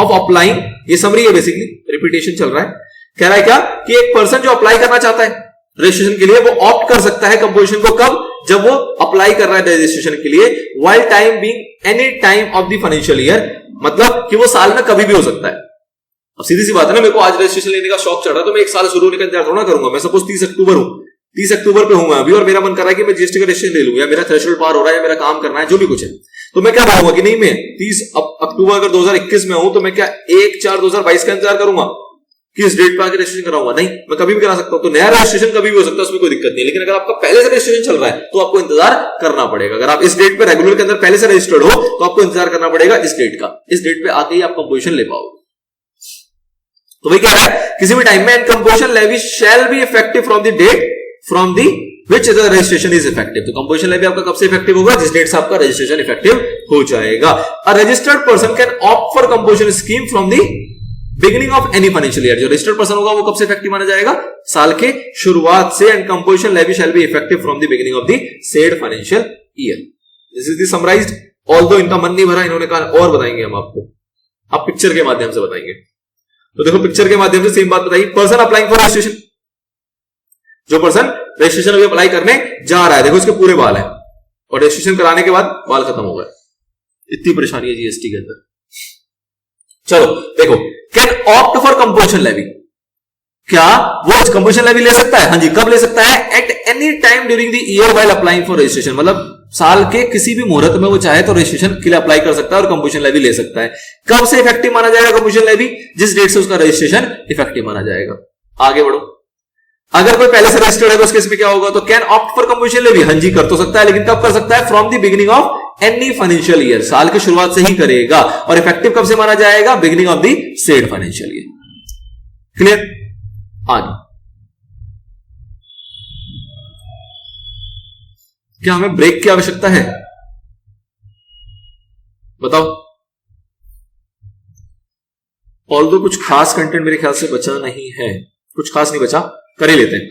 of applying। ये समरी है, बेसिकली रिपीटेशन चल रहा है। कह रहा है क्या कि एक पर्सन जो अप्लाई करना चाहता है रजिस्ट्रेशन के लिए वो ऑप्ट कर सकता है कंपोजिशन को, कब, जब वो अप्लाई कर रहा है रजिस्ट्रेशन के लिए, while time being any time of the financial year, मतलब कि वो साल में कभी भी हो सकता है। अब सीधी सी बात है ना, मेरे को आज रजिस्ट्रेशन लेने का शौक चढ़ रहा है तो मैं एक साल शुरू होने का इंतजार थोड़ा करूंगा। मैं सपोज 30 अक्टूबर हूं, 30 अक्टूबर पे हूं मैं अभी और मेरा मन कर रहा है कि मैं जीएसटी का रजिस्ट्रेशन ले लूं, या मेरा थ्रेशोल्ड पार हो रहा है, या मेरा काम करना है, जो भी कुछ है, तो मैं क्या बोलूंगा कि नहीं मैं 30 अक्टूबर अगर 2021 में हूं तो मैं क्या 1/4/2022 का इंतजार करूंगा कि इस डेट पे आके रजिस्ट्रेशन कराऊंगा? नहीं, मैं कभी भी करा सकता हूं। तो नया रजिस्ट्रेशन कभी भी हो सकता है, उसमें कोई दिक्कत नहीं। लेकिन अगर आपका पहले से रजिस्ट्रेशन चल रहा है तो आपको इंतजार करना पड़ेगा। अगर आप इस डेट पे रेगुलर के अंदर पहले से रजिस्टर्ड हो तो आपको इंतजार करना पड़ेगा इस डेट का, इस डेट पे आके ही आप कंपोजिशन ले पाओगे। तो वही कह रहा है किसी भी टाइम में and composition levy shall be effective from the date from the which the registration is effective. तो कंपोजिशन लेवी आपका कब से इफेक्टिव होगा, जिस डेट से आपका रजिस्ट्रेशन इफेक्टिव हो जाएगा। A registered person can opt for composition scheme from the beginning of any financial year. जो रजिस्टर्ड पर्सन होगा वो कब से इफेक्टिव माना जाएगा, साल के शुरुआत से। And composition levy shall be effective from the beginning of the said financial year. This is the summarised. Although इनका मन नहीं भरा, इन्होंने कहा और बताएंगे हम आपको, आप पिक्चर के माध्यम से बताएंगे। तो देखो पिक्चर के माध्यम से सेम बात बताइए। पर्सन अप्लाइंग फॉर रजिस्ट्रेशन, जो पर्सन रजिस्ट्रेशन अभी अप्लाई करने जा रहा है, देखो इसके पूरे बाल हैं और रजिस्ट्रेशन कराने के बाद बाल खत्म हो गए। इतनी परेशानी है जीएसटी के अंदर। चलो देखो, can opt for composition levy, क्या वो कंपोजिशन लेवी ले सकता है? हाँ जी, कब ले सकता है? At any time during the year while applying for registration. मतलब साल के किसी भी मुहूर्त में वो चाहे तो रजिस्ट्रेशन के लिए अप्लाई कर सकता है और कंपोजिशन लेवी ले सकता है। कब से इफेक्टिव माना जाएगा कंपोजिशन लेवी? जिस डेट से उसका रजिस्ट्रेशन इफेक्टिव माना जाएगा। आगे बढ़ो, अगर कोई पहले से रजिस्टर्ड है तो उस केस में क्या होगा? तो can opt for composition levy, हाँ जी कर तो सकता है, लेकिन कब कर सकता है? From the beginning of any financial year, साल की शुरुआत से ही करेगा। और इफेक्टिव कब से माना जाएगा? Beginning of the said financial year. Clear? आगे क्या हमें ब्रेक की आवश्यकता है? बताओ। ऑल्दो कुछ खास कंटेंट मेरे ख्याल से बचा नहीं है, कुछ खास नहीं बचा, कर ही लेते हैं।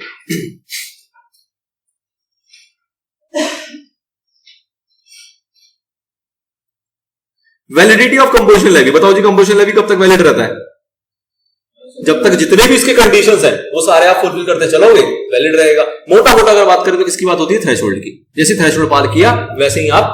वैलिडिटी ऑफ कंपोजिशन लेवी, बताओ जी कंपोजिशन लेवी कब तक वैलिड रहता है? जब तक जितने भी इसके कंडीशंस हैं वो सारे आप फुलफिल करते चलोगे, वैलिड रहेगा। मोटा मोटा अगर बात करें तो किसकी बात होती है? थ्रेशोल्ड की। जैसे थ्रेशोल्ड पार किया वैसे ही आप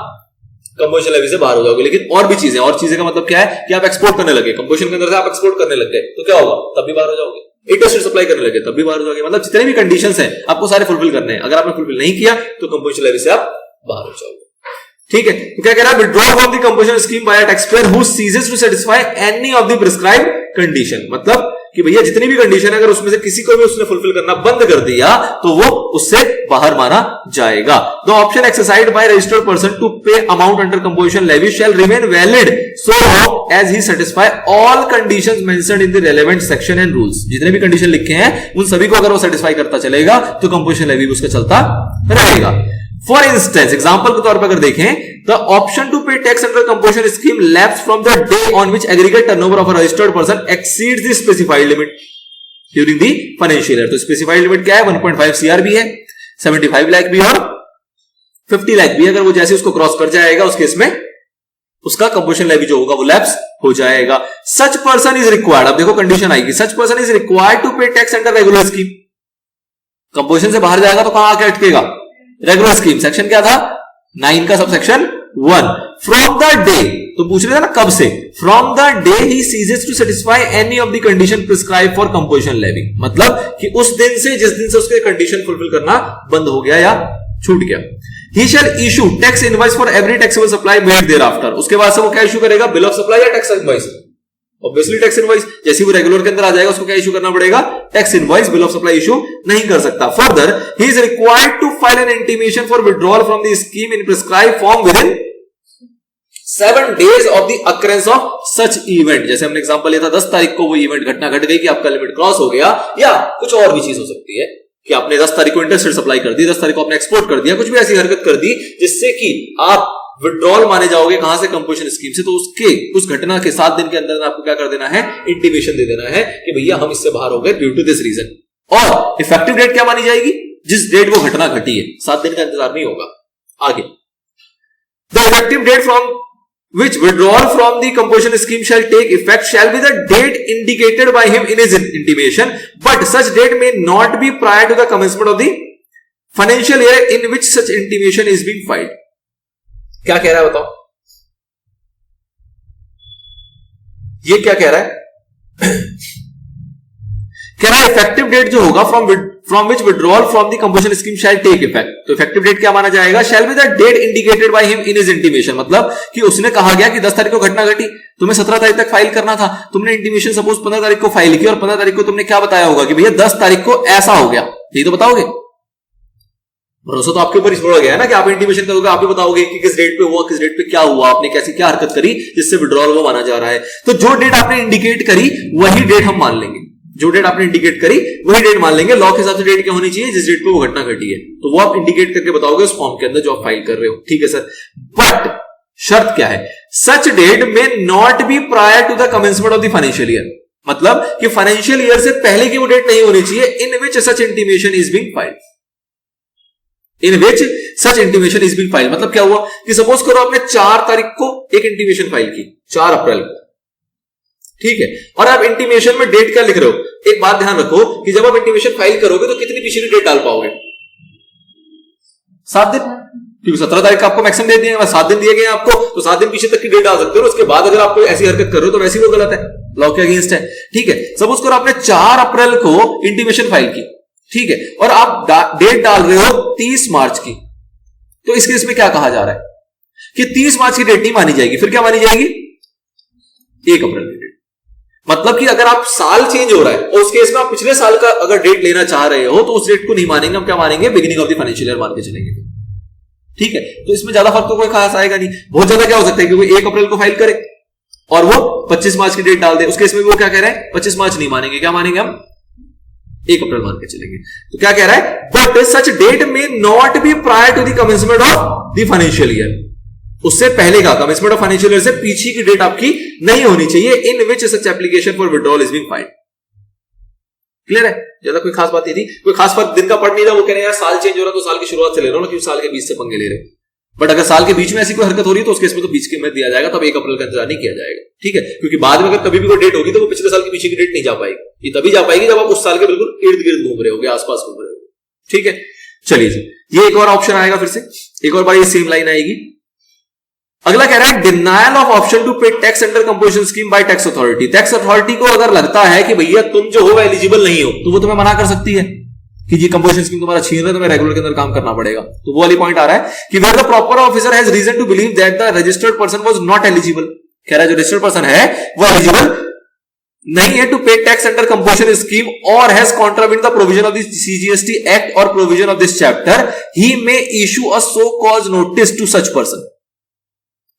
कंपोजिशन लेवी से बाहर हो जाओगे। लेकिन और भी चीजें, और चीजें का मतलब क्या है कि आप एक्सपोर्ट करने लगे, कंपोजिशन के अंदर से आप एक्सपोर्ट करने लग गए तो क्या होगा? तब भी बाहर हो जाओगे। इंटरेस्ट सप्लाई करने लगे तब भी बाहर हो जाओगे। मतलब जितने भी कंडीशंस हैं आपको सारे फुलफिल करने हैं। अगर आपने फुलफिल नहीं किया तो कंपोजिशन लेवी से आप बाहर हो जाओगे। ठीक है, तो क्या कह रहा है? Withdraw from the composition scheme by a taxpayer who ceases to satisfy any of the prescribed condition. मतलब कि भैया जितनी भी कंडीशन है अगर उसमें से किसी को भी उसने फुलफिल करना बंद कर दिया तो वो उससे बाहर माना जाएगा। The option exercised by registered person to pay amount under composition levy shall remain valid so long as he satisfy all conditions mentioned in the relevant section and rules. जितने भी कंडीशन लिखे हैं उन सभी को अगर वो सेटिस्फाई करता चलेगा तो कंपोजिशन लेवी उसका चलता रहेगा। फॉर इंस्टेंस, एग्जाम्पल के तौर पर अगर देखें, the option to pay tax under composition scheme lapse from the day on which aggregate turnover of a registered person exceeds the specified limit during the financial year. तो specified limit क्या है? 1.5 CR भी है, 75 लाख भी और 50 लाख भी। अगर वो जैसे उसको क्रॉस कर जाएगा उस केस में उसका कंपोजिशन लेवी जो होगा वो लैप्स हो जाएगा। सच पर्सन इज रिक्वायर्ड, अब देखो कंडीशन आएगी, such person is required to pay tax under regular scheme. Composition से बाहर जाएगा तो कहां आके अटकेगा, रेगुलर स्कीम। सेक्शन क्या था 9 का sub section 1। From the day, तो पूछ रहे थे ना कब से, from the day he ceases to satisfy any of the condition prescribe for composition levy, मतलब कि उस दिन से जिस दिन से उसके कंडीशन फुलफिल करना बंद हो गया या छूट गया। He shall issue tax invoice for every taxable supply made there after, उसके बाद से वो क्या इशू करेगा, बिल ऑफ सप्लाई या tax invoice, obviously tax invoice. जैसे वो रेगुलर के अंदर आ जाएगा उसको क्या इशू करना पड़ेगा, tax invoice, bill of supply issue नहीं कर सकता। Further he is required to file an intimation for withdrawal from the scheme in prescribe form within 7 days of the occurrence of such event. जैसे हमने example लिया था 10 तारीख को वो इवेंट घटना घट गई कि आपका लिमिट क्रॉस हो गया, या कुछ और भी चीज हो सकती है कि आपने 10 तारीख को इंटरेस्टेड सप्लाई कर दी, 10 तारीख को आपने एक्सपोर्ट कर दिया, कुछ भी ऐसी हरकत कर दी जिससे कि आप विड्रॉल माने जाओगे कहां से, कंपोजिशन स्कीम से। तो उसके उस घटना के 7 दिन के अंदर आपको क्या कर देना है, इंटीमेशन दे देना है कि भैया हम इससे बाहर हो गए ड्यू टू दिस रीजन। और इफेक्टिव डेट क्या मानी जाएगी, जिस डेट वो घटना घटी है, 7 दिन का इंतजार नहीं होगा। आगे, the effective date from which withdrawal from the composition scheme shall take effect shall be the date indicated by him in his intimation, but such date may not be prior to the commencement of the financial year in which such intimation is being filed। क्या कह रहा है बताओ, ये क्या कह रहा है, कह रहा है इफेक्टिव डेट जो होगा from which withdrawal from the composition scheme shall take effect. तो इफेक्टिव डेट क्या माना जाएगा, shall be the date indicated by him in his intimation, मतलब कि उसने कहा गया कि 10 तारीख को घटना घटी, तुम्हें 17 तारीख तक फाइल करना था, तुमने इंटीमेशन सपोज 15 तारीख को फाइल की और 15 तारीख को तुमने क्या बताया होगा कि भैया 10 तारीख को ऐसा हो गया, यही तो बताओगे। भरोसा तो आपके ऊपर ही छोड़ा गया है ना कि आप इंटीमेशन करोगे, आप ही बताओगे कि किस डेट पे हुआ, किस डेट पे क्या हुआ, आपने कैसी क्या हरकत करी जिससे विड्रॉल वो माना जा रहा है। तो जो डेट आपने इंडिकेट करी वही डेट हम मान लेंगे, जो डेट आपने इंडिकेट करी वही डेट मान लेंगे। लॉ के हिसाब से डेट क्या होनी चाहिए, जिस डेट पे वो घटना घटी है, तो वो आप इंडिकेट करके बताओगे उस फॉर्म के अंदर जो आप फाइल कर रहे हो। ठीक है सर, बट शर्त क्या है, such date may not be prior to the commencement of the financial year, मतलब कि फाइनेंशियल ईयर से पहले की वो डेट नहीं होनी चाहिए in which such intimation is being filed, in which such intimation is being filed. मतलब क्या हुआ कि सपोज करो आपने 4 तारीख को एक इंटीमेशन फाइल की, 4 अप्रैल को, ठीक है, और आप इंटीमेशन में डेट क्या लिख रहे हो। एक बात ध्यान रखो कि जब आप इंटीमेशन फाइल करोगे तो कितनी पिछली डेट डाल पाओगे, 7 दिन, क्योंकि 17 तारीख का आपको मैक्सिमम दे दिए, 7 दिन दिए गए आपको, तो 7 दिन पीछे तक की डेट डाल सकते हो। उसके बाद अगर आप कोई ऐसी हरकत कर रहे हो तो वैसे वो गलत है, लॉ के अगेंस्ट है। ठीक है, सपोज करो आपने 4 अप्रैल को इंटीमेशन फाइल की, ठीक है, और आप डेट डाल रहे हो 30 मार्च की, तो इस केस में क्या कहा जा रहा है कि 30 मार्च की डेट नहीं मानी जाएगी, फिर क्या मानी जाएगी, 1 अप्रैल की डेट। मतलब कि अगर आप साल चेंज हो रहा है और उस केस में आप पिछले साल का अगर डेट लेना चाह रहे हो तो उस डेट को नहीं मानेंगे, हम क्या मानेंगे, beginning of the financial year मान के चलेंगे। ठीक है, तो इसमें ज्यादा फर्क तो कोई खास आएगा नहीं। बहुत ज्यादा क्या हो सकता है कि वो 1 अप्रैल को फाइल करे और वो 25 मार्च की डेट डाल दे, उस केस में वो क्या कह रहे हैं, 25 मार्च नहीं मानेंगे, क्या मानेंगे हम, 1 अप्रैल मान के चलेंगे। तो क्या कह रहा है, but such date may not be prior to the commencement of the financial year, उससे पहले का कमेंसमेंट ऑफ फाइनेंशियल ईयर से पीछे की डेट आपकी नहीं होनी चाहिए in which such application for withdrawal is being filed. Clear है, ज्यादा कोई खास बात नहीं थी, कोई खास बात दिन का पढ़ नहीं रहा, वो कह रहे हैं यार साल चेंज हो रहा तो साल की शुरुआत से ले रहा हूं ना, क्यों साल के बीच से पंगे ले रहे। बट अगर साल के बीच में ऐसी कोई हरकत हो रही है तो उस केस में तो बीच के में दिया जाएगा, तब 1 अप्रैल का इंतजार नहीं किया जाएगा। ठीक है, क्योंकि बाद में अगर कभी भी कोई डेट होगी तो वो पिछले साल के पीछे की डेट नहीं जा पाएगी, ये तभी जा पाएगी जब आप उस साल के बिल्कुल इर्द गिर्द घूम रहे होगे, आसपास घूम रहे होगे। ठीक है, चलिए जी, ये एक और ऑप्शन आएगा, फिर से एक और बार ये सेम लाइन आएगी। अगला कह रहा है denial of option to pay tax under composition scheme bye tax authority. Tax authority को अगर लगता है कि भैया तुम जो हो एलिजिबल नहीं हो तो वो तुम्हें मना कर सकती है कि जी कंपोजिशन स्कीम तुम्हारा छीन रहा है, तुम्हें रेगुलर के अंदर काम करना पड़ेगा। तो वो वाली पॉइंट आ रहा है कि where the proper officer has reason to believe that the registered person was not eligible. कह रहा है जो रजिस्टर्ड पर्सन है वो एलिजिबल नहीं है to pay tax under composition scheme or has contravened the provision of the CGST act or provision of this chapter, he may issue a show cause notice to such person.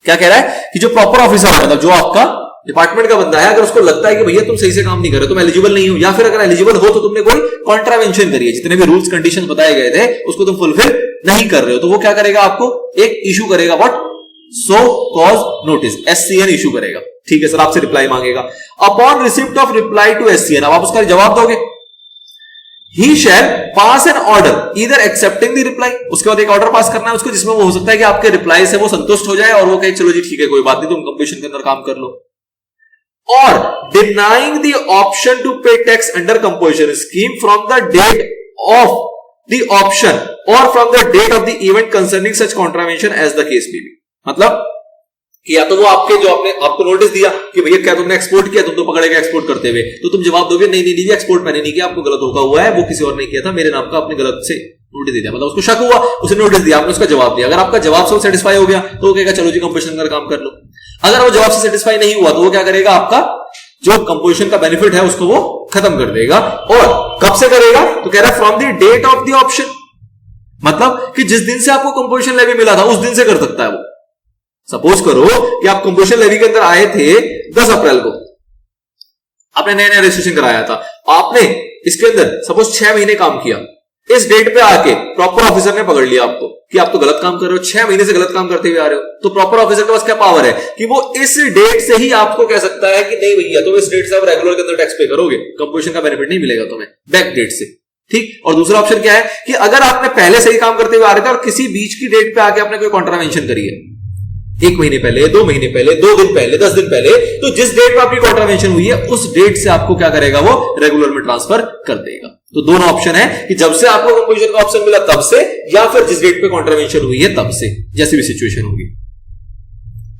क्या कह रहा है कि जो proper officer है, मतलब जो आपका डिपार्टमेंट का बंदा है, अगर उसको लगता है कि भैया तुम सही से काम नहीं कर रहे, तुम एलिजिबल नहीं हो, या फिर अगर एलिजिबल हो तो तुमने कोई कॉन्ट्रावेंशन करी है, जितने भी रूल्स कंडीशंस बताए गए थे उसको तुम फुलफिल नहीं कर रहे हो, तो वो क्या करेगा, आपको एक इशू करेगा, what, show cause notice, SCN issue करेगा। ठीक है सर, आपसे रिप्लाई मांगेगा। Upon receipt of reply to SCN, अब आप उसका जवाब दोगे he shall pass an order either accepting the reply, उसके बाद एक ऑर्डर पास करना है उसको जिसमें वो हो सकता है कि आपके रिप्लाई से वो संतुष्ट हो जाए और वो कहे चलो जी ठीक है कोई बात नहीं तुम कंप्यूटेशन के अंदर काम कर लो, or denying the option to pay tax under composition scheme from the date of the option or from the date of the event concerning such contravention as the case may be. मतलब कि या तो वो आपके जो आपने आपको notice दिया कि भैया क्या तुमने एक्सपोर्ट किया, तुम तो पकड़े गए एक्सपोर्ट करते हुए, तो तुम जवाब दोगे नहीं नहीं नहीं एक्सपोर्ट मैंने नहीं किया, आपको गलत धोखा हुआ है, वो किसी और ने किया था, मेरे नाम का आपने गलत से नोटिस दिया, मतलब उसको शक हुआ, उसे नोटिस दिया, आपने उसका जवाब दिया। अगर आपका जवाब से सेटिस्फाई हो गया तो वो कहेगा चलो जी कंपोजिशन का काम कर लो। अगर वो जवाब से सेटिस्फाई नहीं हुआ तो वो क्या करेगा, आपका जो कंपोजिशन का बेनिफिट है उसको वो खत्म कर देगा। और कब से करेगा, तो कह रहा है from the date of the option, मतलब कि जिस दिन से आपको कंपोजिशन लेवी मिला था उस दिन से कर सकता है वो। सपोज करो कि आप कंपोजिशन लेवी के अंदर आए थे 10 अप्रैल को, आपने नया नया रजिस्ट्रेशन कराया था, आपने इसके अंदर सपोज 6 महीने काम किया, इस डेट पे आके प्रॉपर ऑफिसर ने पकड़ लिया आपको कि आप तो गलत काम कर रहे हो, 6 महीने से गलत काम करते हुए आ रहे हो, तो प्रॉपर ऑफिसर के पास क्या पावर है कि वो इस डेट से ही आपको कह सकता है कि नहीं भैया तुम इस डेट से आप रेगुलर के अंदर टैक्स पे करोगे, कंपोजिशन का बेनिफिट नहीं मिलेगा तुम्हें बैक डेट से, ठीक। और दूसरा ऑप्शन क्या है कि अगर आपने पहले सही काम करते हुए आ रहे थे और किसी बीच की डेट पे आके आपने कोई कॉन्ट्रावेंशन करी है, 1 महीने पहले, 2 महीने पहले, 2 दिन पहले, 10 दिन पहले, तो जिस डेट पे आपकी कॉन्ट्रावेंशन हुई है उस डेट से आपको क्या करेगा, वो रेगुलर में ट्रांसफर कर देगा। तो दोनों ऑप्शन है कि जब से आपको कंपोजिशन का ऑप्शन मिला तब से, या फिर जिस डेट पे कॉन्ट्रावेंशन हुई है तब से, जैसी भी सिचुएशन होगी।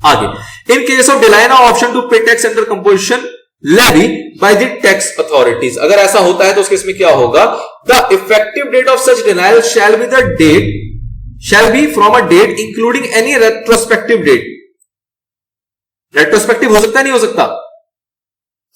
आगे, in case of decline of option to pay tax under composition levy by the tax authorities, अगर ऐसा होता है तो उस केस में क्या होगा, the effective date of such denial shall be the date shall be from a date including any retrospective date। Retrospective हो सकता है, नहीं हो सकता,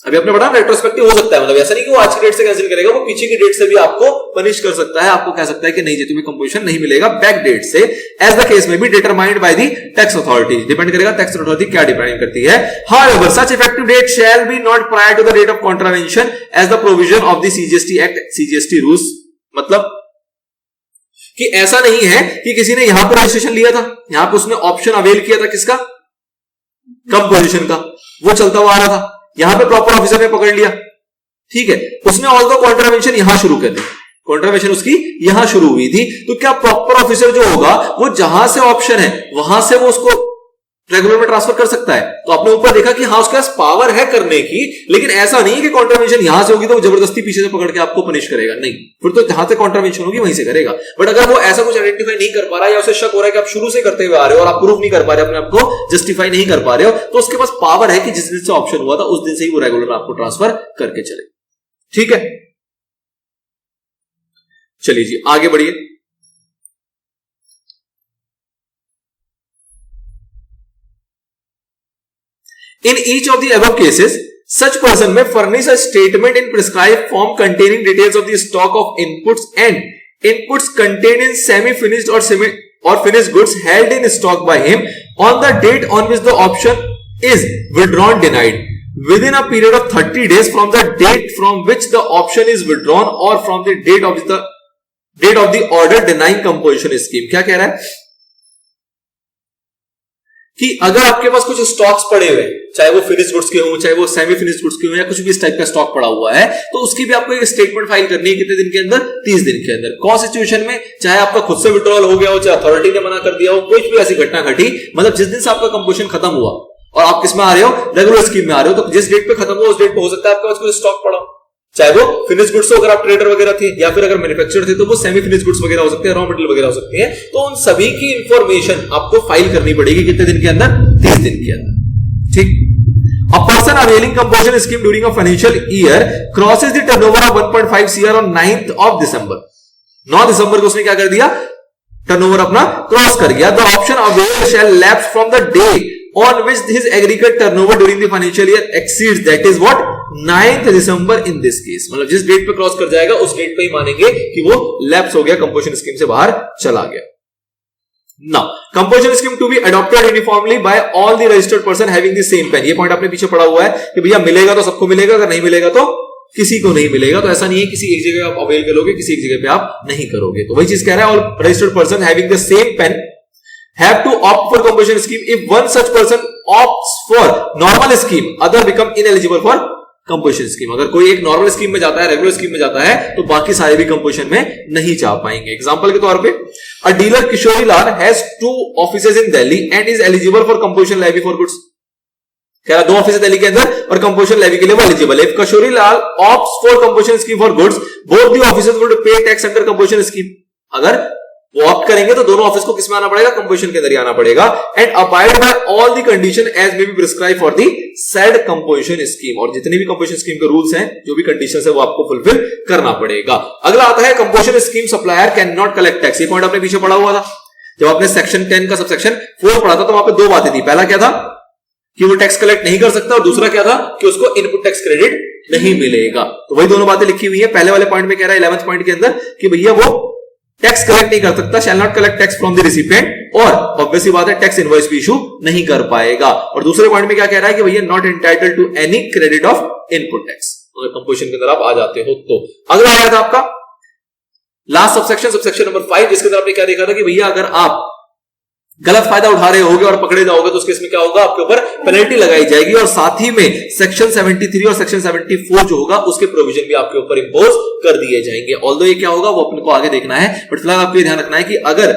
अभी आपने पढ़ा रेट्रोस्पेक्टिव हो सकता है, मतलब ऐसा नहीं कि वो आज की डेट से कैंसिल करेगा, वो पीछे की डेट से भी आपको पनिश कर सकता है, आपको कह सकता है कि नहीं जी तुम्हें कंपोजिशन नहीं मिलेगा बैक डेट से, as the case may be determined by the tax authority, depend करेगा टैक्स अथॉरिटी क्या डिपेंड करती है। However such effective date shall be not prior to the date of contravention as the provision of the CGST act, CGST rules, मतलब कि ऐसा नहीं है कि किसी ने यहां पर रजिस्ट्रेशन लिया था, यहां पर उसने ऑप्शन अवेल किया था किसका, कंपोजिशन का, वो चलता हुआ आ रहा था, यहां पे प्रॉपर ऑफिसर ने पकड़ लिया, ठीक है, उसने ऑल द कॉन्ट्रावेंशन यहां शुरू कर दी, कॉन्ट्रावेंशन उसकी यहां शुरू हुई थी, तो क्या प्रॉपर ऑफिसर जो होगा वो जहां से ऑप्शन है वहां से वो उसको रेगुलर में ट्रांसफर कर सकता है। तो आपने ऊपर देखा कि हाँ उसके पास पावर है करने की, लेकिन ऐसा नहीं है कि कॉन्ट्रावेंशन यहां से होगी तो वो जबरदस्ती पीछे से पकड़ के आपको पनिश करेगा, नहीं, फिर तो जहां से कॉन्ट्रावेंशन होगी वहीं से करेगा। बट अगर वो ऐसा कुछ आइडेंटिफाई नहीं कर पा रहा है या उसे शक हो रहा है कि आप शुरू से करते हुए आ रहे हो और आप प्रूफ नहीं कर पा रहे, अपने आपको जस्टिफाई नहीं कर पा रहे हो, तो उसके पास पावर है कि जिस दिन से ऑप्शन हुआ था उस दिन से ही वो रेगुलर आपको ट्रांसफर करके चले, ठीक है। चलिए जी आगे बढ़िए। In each of the above cases, such person may furnish a statement in prescribed form containing details of the stock of inputs and inputs contained in semi-finished or finished goods held in stock by him on the date on which the option is withdrawn denied within a period of 30 days from the date from which the option is withdrawn or from the date of the order denying composition scheme। क्या कह रहा है कि अगर आपके पास कुछ stocks पड़े हुए, चाहे वो फिनिश गुड्स के हों, चाहे वो सेमी फिनिश गुड्स के हों, या कुछ भी इस टाइप का स्टॉक पड़ा हुआ है, तो उसकी भी आपको एक स्टेटमेंट फाइल करनी है कितने दिन के अंदर, 30 दिन के अंदर। कौन सिचुएशन में, चाहे आपका खुद से विड्रॉल हो गया हो, चाहे अथॉरिटी ने मना कर दिया हो, कोई भी ऐसी घटना घटी, मतलब जिस दिन से आपका कंपोजिशन खत्म हुआ और आप किस में आ रहे हो, रेगुलर स्कीम में आ रहे हो, तो जिस डेट पे खत्म हुआ उस डेट पे हो सकता है आपके पास कुछ स्टॉक पड़ा, चाहे वो फिनिश गुड्स हो, अगर आप ट्रेडर वगैरह थे, या फिर अगर मैन्युफैक्चरर थे तो वो सेमी फिनिश गुड्स वगैरह हो सकते हैं, रॉ मटेरियल वगैरह हो सकते हैं, तो उन सभी की इंफॉर्मेशन आपको फाइल करनी पड़ेगी कितने दिन के अंदर, 30 दिन के अंदर, ठीक। A person availing composition scheme during a financial year crosses the turnover of 1.5 CR on 9th of December। 9 दिसंबर को उसने क्या कर दिया, टर्नओवर अपना क्रॉस कर गया। The option availed shall lapse from the day on which his aggregate turnover during the financial year exceeds, that is what, 9th December in this case। मतलब जिस डेट पे क्रॉस कर जाएगा उस डेट पे ही मानेंगे कि वो लैप्स हो गया, कंपोजिशन स्कीम से बाहर चला गया। Now, composition scheme to be adopted uniformly by all the registered person having the same pen। ये पॉइंट आपने पीछे पढ़ा हुआ है कि भैया मिलेगा तो सबको मिलेगा, अगर नहीं मिलेगा तो किसी को नहीं मिलेगा। तो ऐसा नहीं है किसी एक जगह आप अवेल करोगे, किसी एक जगह पे आप नहीं करोगे। तो वही चीज कह रहा है, all registered person having the same PAN have to opt for composition scheme। If one such person opts for normal scheme, other become ineligible for composition scheme. अगर कोई एक नॉर्मल स्कीम में जाता है, रेगुलर स्कीम में जाता है, तो बाकी सारे भी कंपोजिशन में नहीं जा पाएंगे। एग्जांपल के तौर पे a dealer Kishori Lal has 2 offices in Delhi and is eligible for composition levy for goods. कह रहा 2 ऑफिस दिल्ली के अंदर और कंपोजिशन लेवी के लिए वो एलिजिबल है। If Kishori Lal opts for composition scheme for goods, both the offices would पे टैक्स अंडर कंपोजिशन स्कीम। अगर वो ऑप्ट करेंगे तो दोनों ऑफिस को किसमें आना पड़ेगा? कंपोजिशन के अंदर ही आना पड़ेगा। And abide by all the condition as may be prescribe for the said composition scheme. और जितने भी कंपोजिशन स्कीम के रूल्स हैं, जो भी कंडीशंस है, वो आपको फुलफिल करना पड़ेगा। अगला आता है composition scheme supplier can not collect tax. ये पॉइंट आपने पीछे पढ़ा हुआ था जब आपने सेक्शन 10 का सबसेक्शन 4 पढ़ा था, तो वहां पे 2 बातें थी। पहला क्या था कि वो टैक्स कलेक्ट नहीं कर सकता, और दूसरा क्या था कि उसको इनपुट टैक्स क्रेडिट नहीं मिलेगा। तो वही दोनों बातें लिखी हुई है। पहले वाले पॉइंट में कह रहा है 11th पॉइंट के अंदर कि भैया वो टैक्स कलेक्ट नहीं कर सकता, shall not collect tax from the recipient, और ऑब्वियसली बात है टैक्स इनवॉइस भी इशू नहीं कर पाएगा। और दूसरे पॉइंट में क्या कह रहा है कि भैया not entitled to any credit of input tax. अगर कंपोजिशन के अंदर आप आ जाते हो तो। अगला आया था आपका लास्ट सबसेक्शन नंबर 5, जिसके अंदर आपने क्या देखा था कि भैया अगर आप गलत फायदा उठा रहे होगे और पकड़े जाओगे तो उस केस में क्या होगा? आपके ऊपर पेनल्टी लगाई जाएगी, और साथ ही में सेक्शन 73 और सेक्शन 74 जो होगा उसके प्रोविजन भी आपके ऊपर इंपोज कर दिए जाएंगे। ऑल्दो ये क्या होगा वो अपने को आगे देखना है, बट फिलहाल आपको ध्यान रखना है कि अगर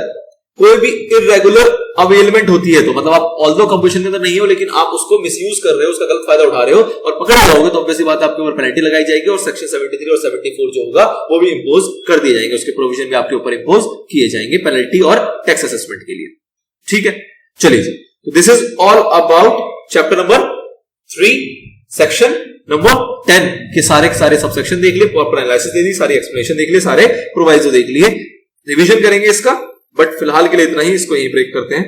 कोई भी इरेगुलर अवेलमेंट होती है, तो मतलब आप ऑल्दो कंपोजिशन के अंदर नहीं हो लेकिन आप उसको मिसयूज कर रहे हो, उसका गलत फायदा उठा रहे हो और पकड़े जाओगे, तो ऑब्वियसली बात है आपके ऊपर पेनल्टी लगाई जाएगी, और सेक्शन 73 और 74 जो होगा वो भी इंपोज कर दिए जाएंगे। उसके प्रोविजन भी आपके ऊपर इंपोज किए जाएंगे पेनल्टी और टैक्स असेसमेंट के लिए। ठीक है, चलिए जी। तो this is all about chapter number 3 section number 10 के सारे सबसेक्शन देख लिए, प्रॉपर एनालिसिस दे दी, सारी एक्सप्लेनेशन देख लिए, सारे प्रोवाइजो देख लिए। रिवीजन करेंगे इसका, बट फिलहाल के लिए इतना ही। इसको यहीं ब्रेक करते हैं।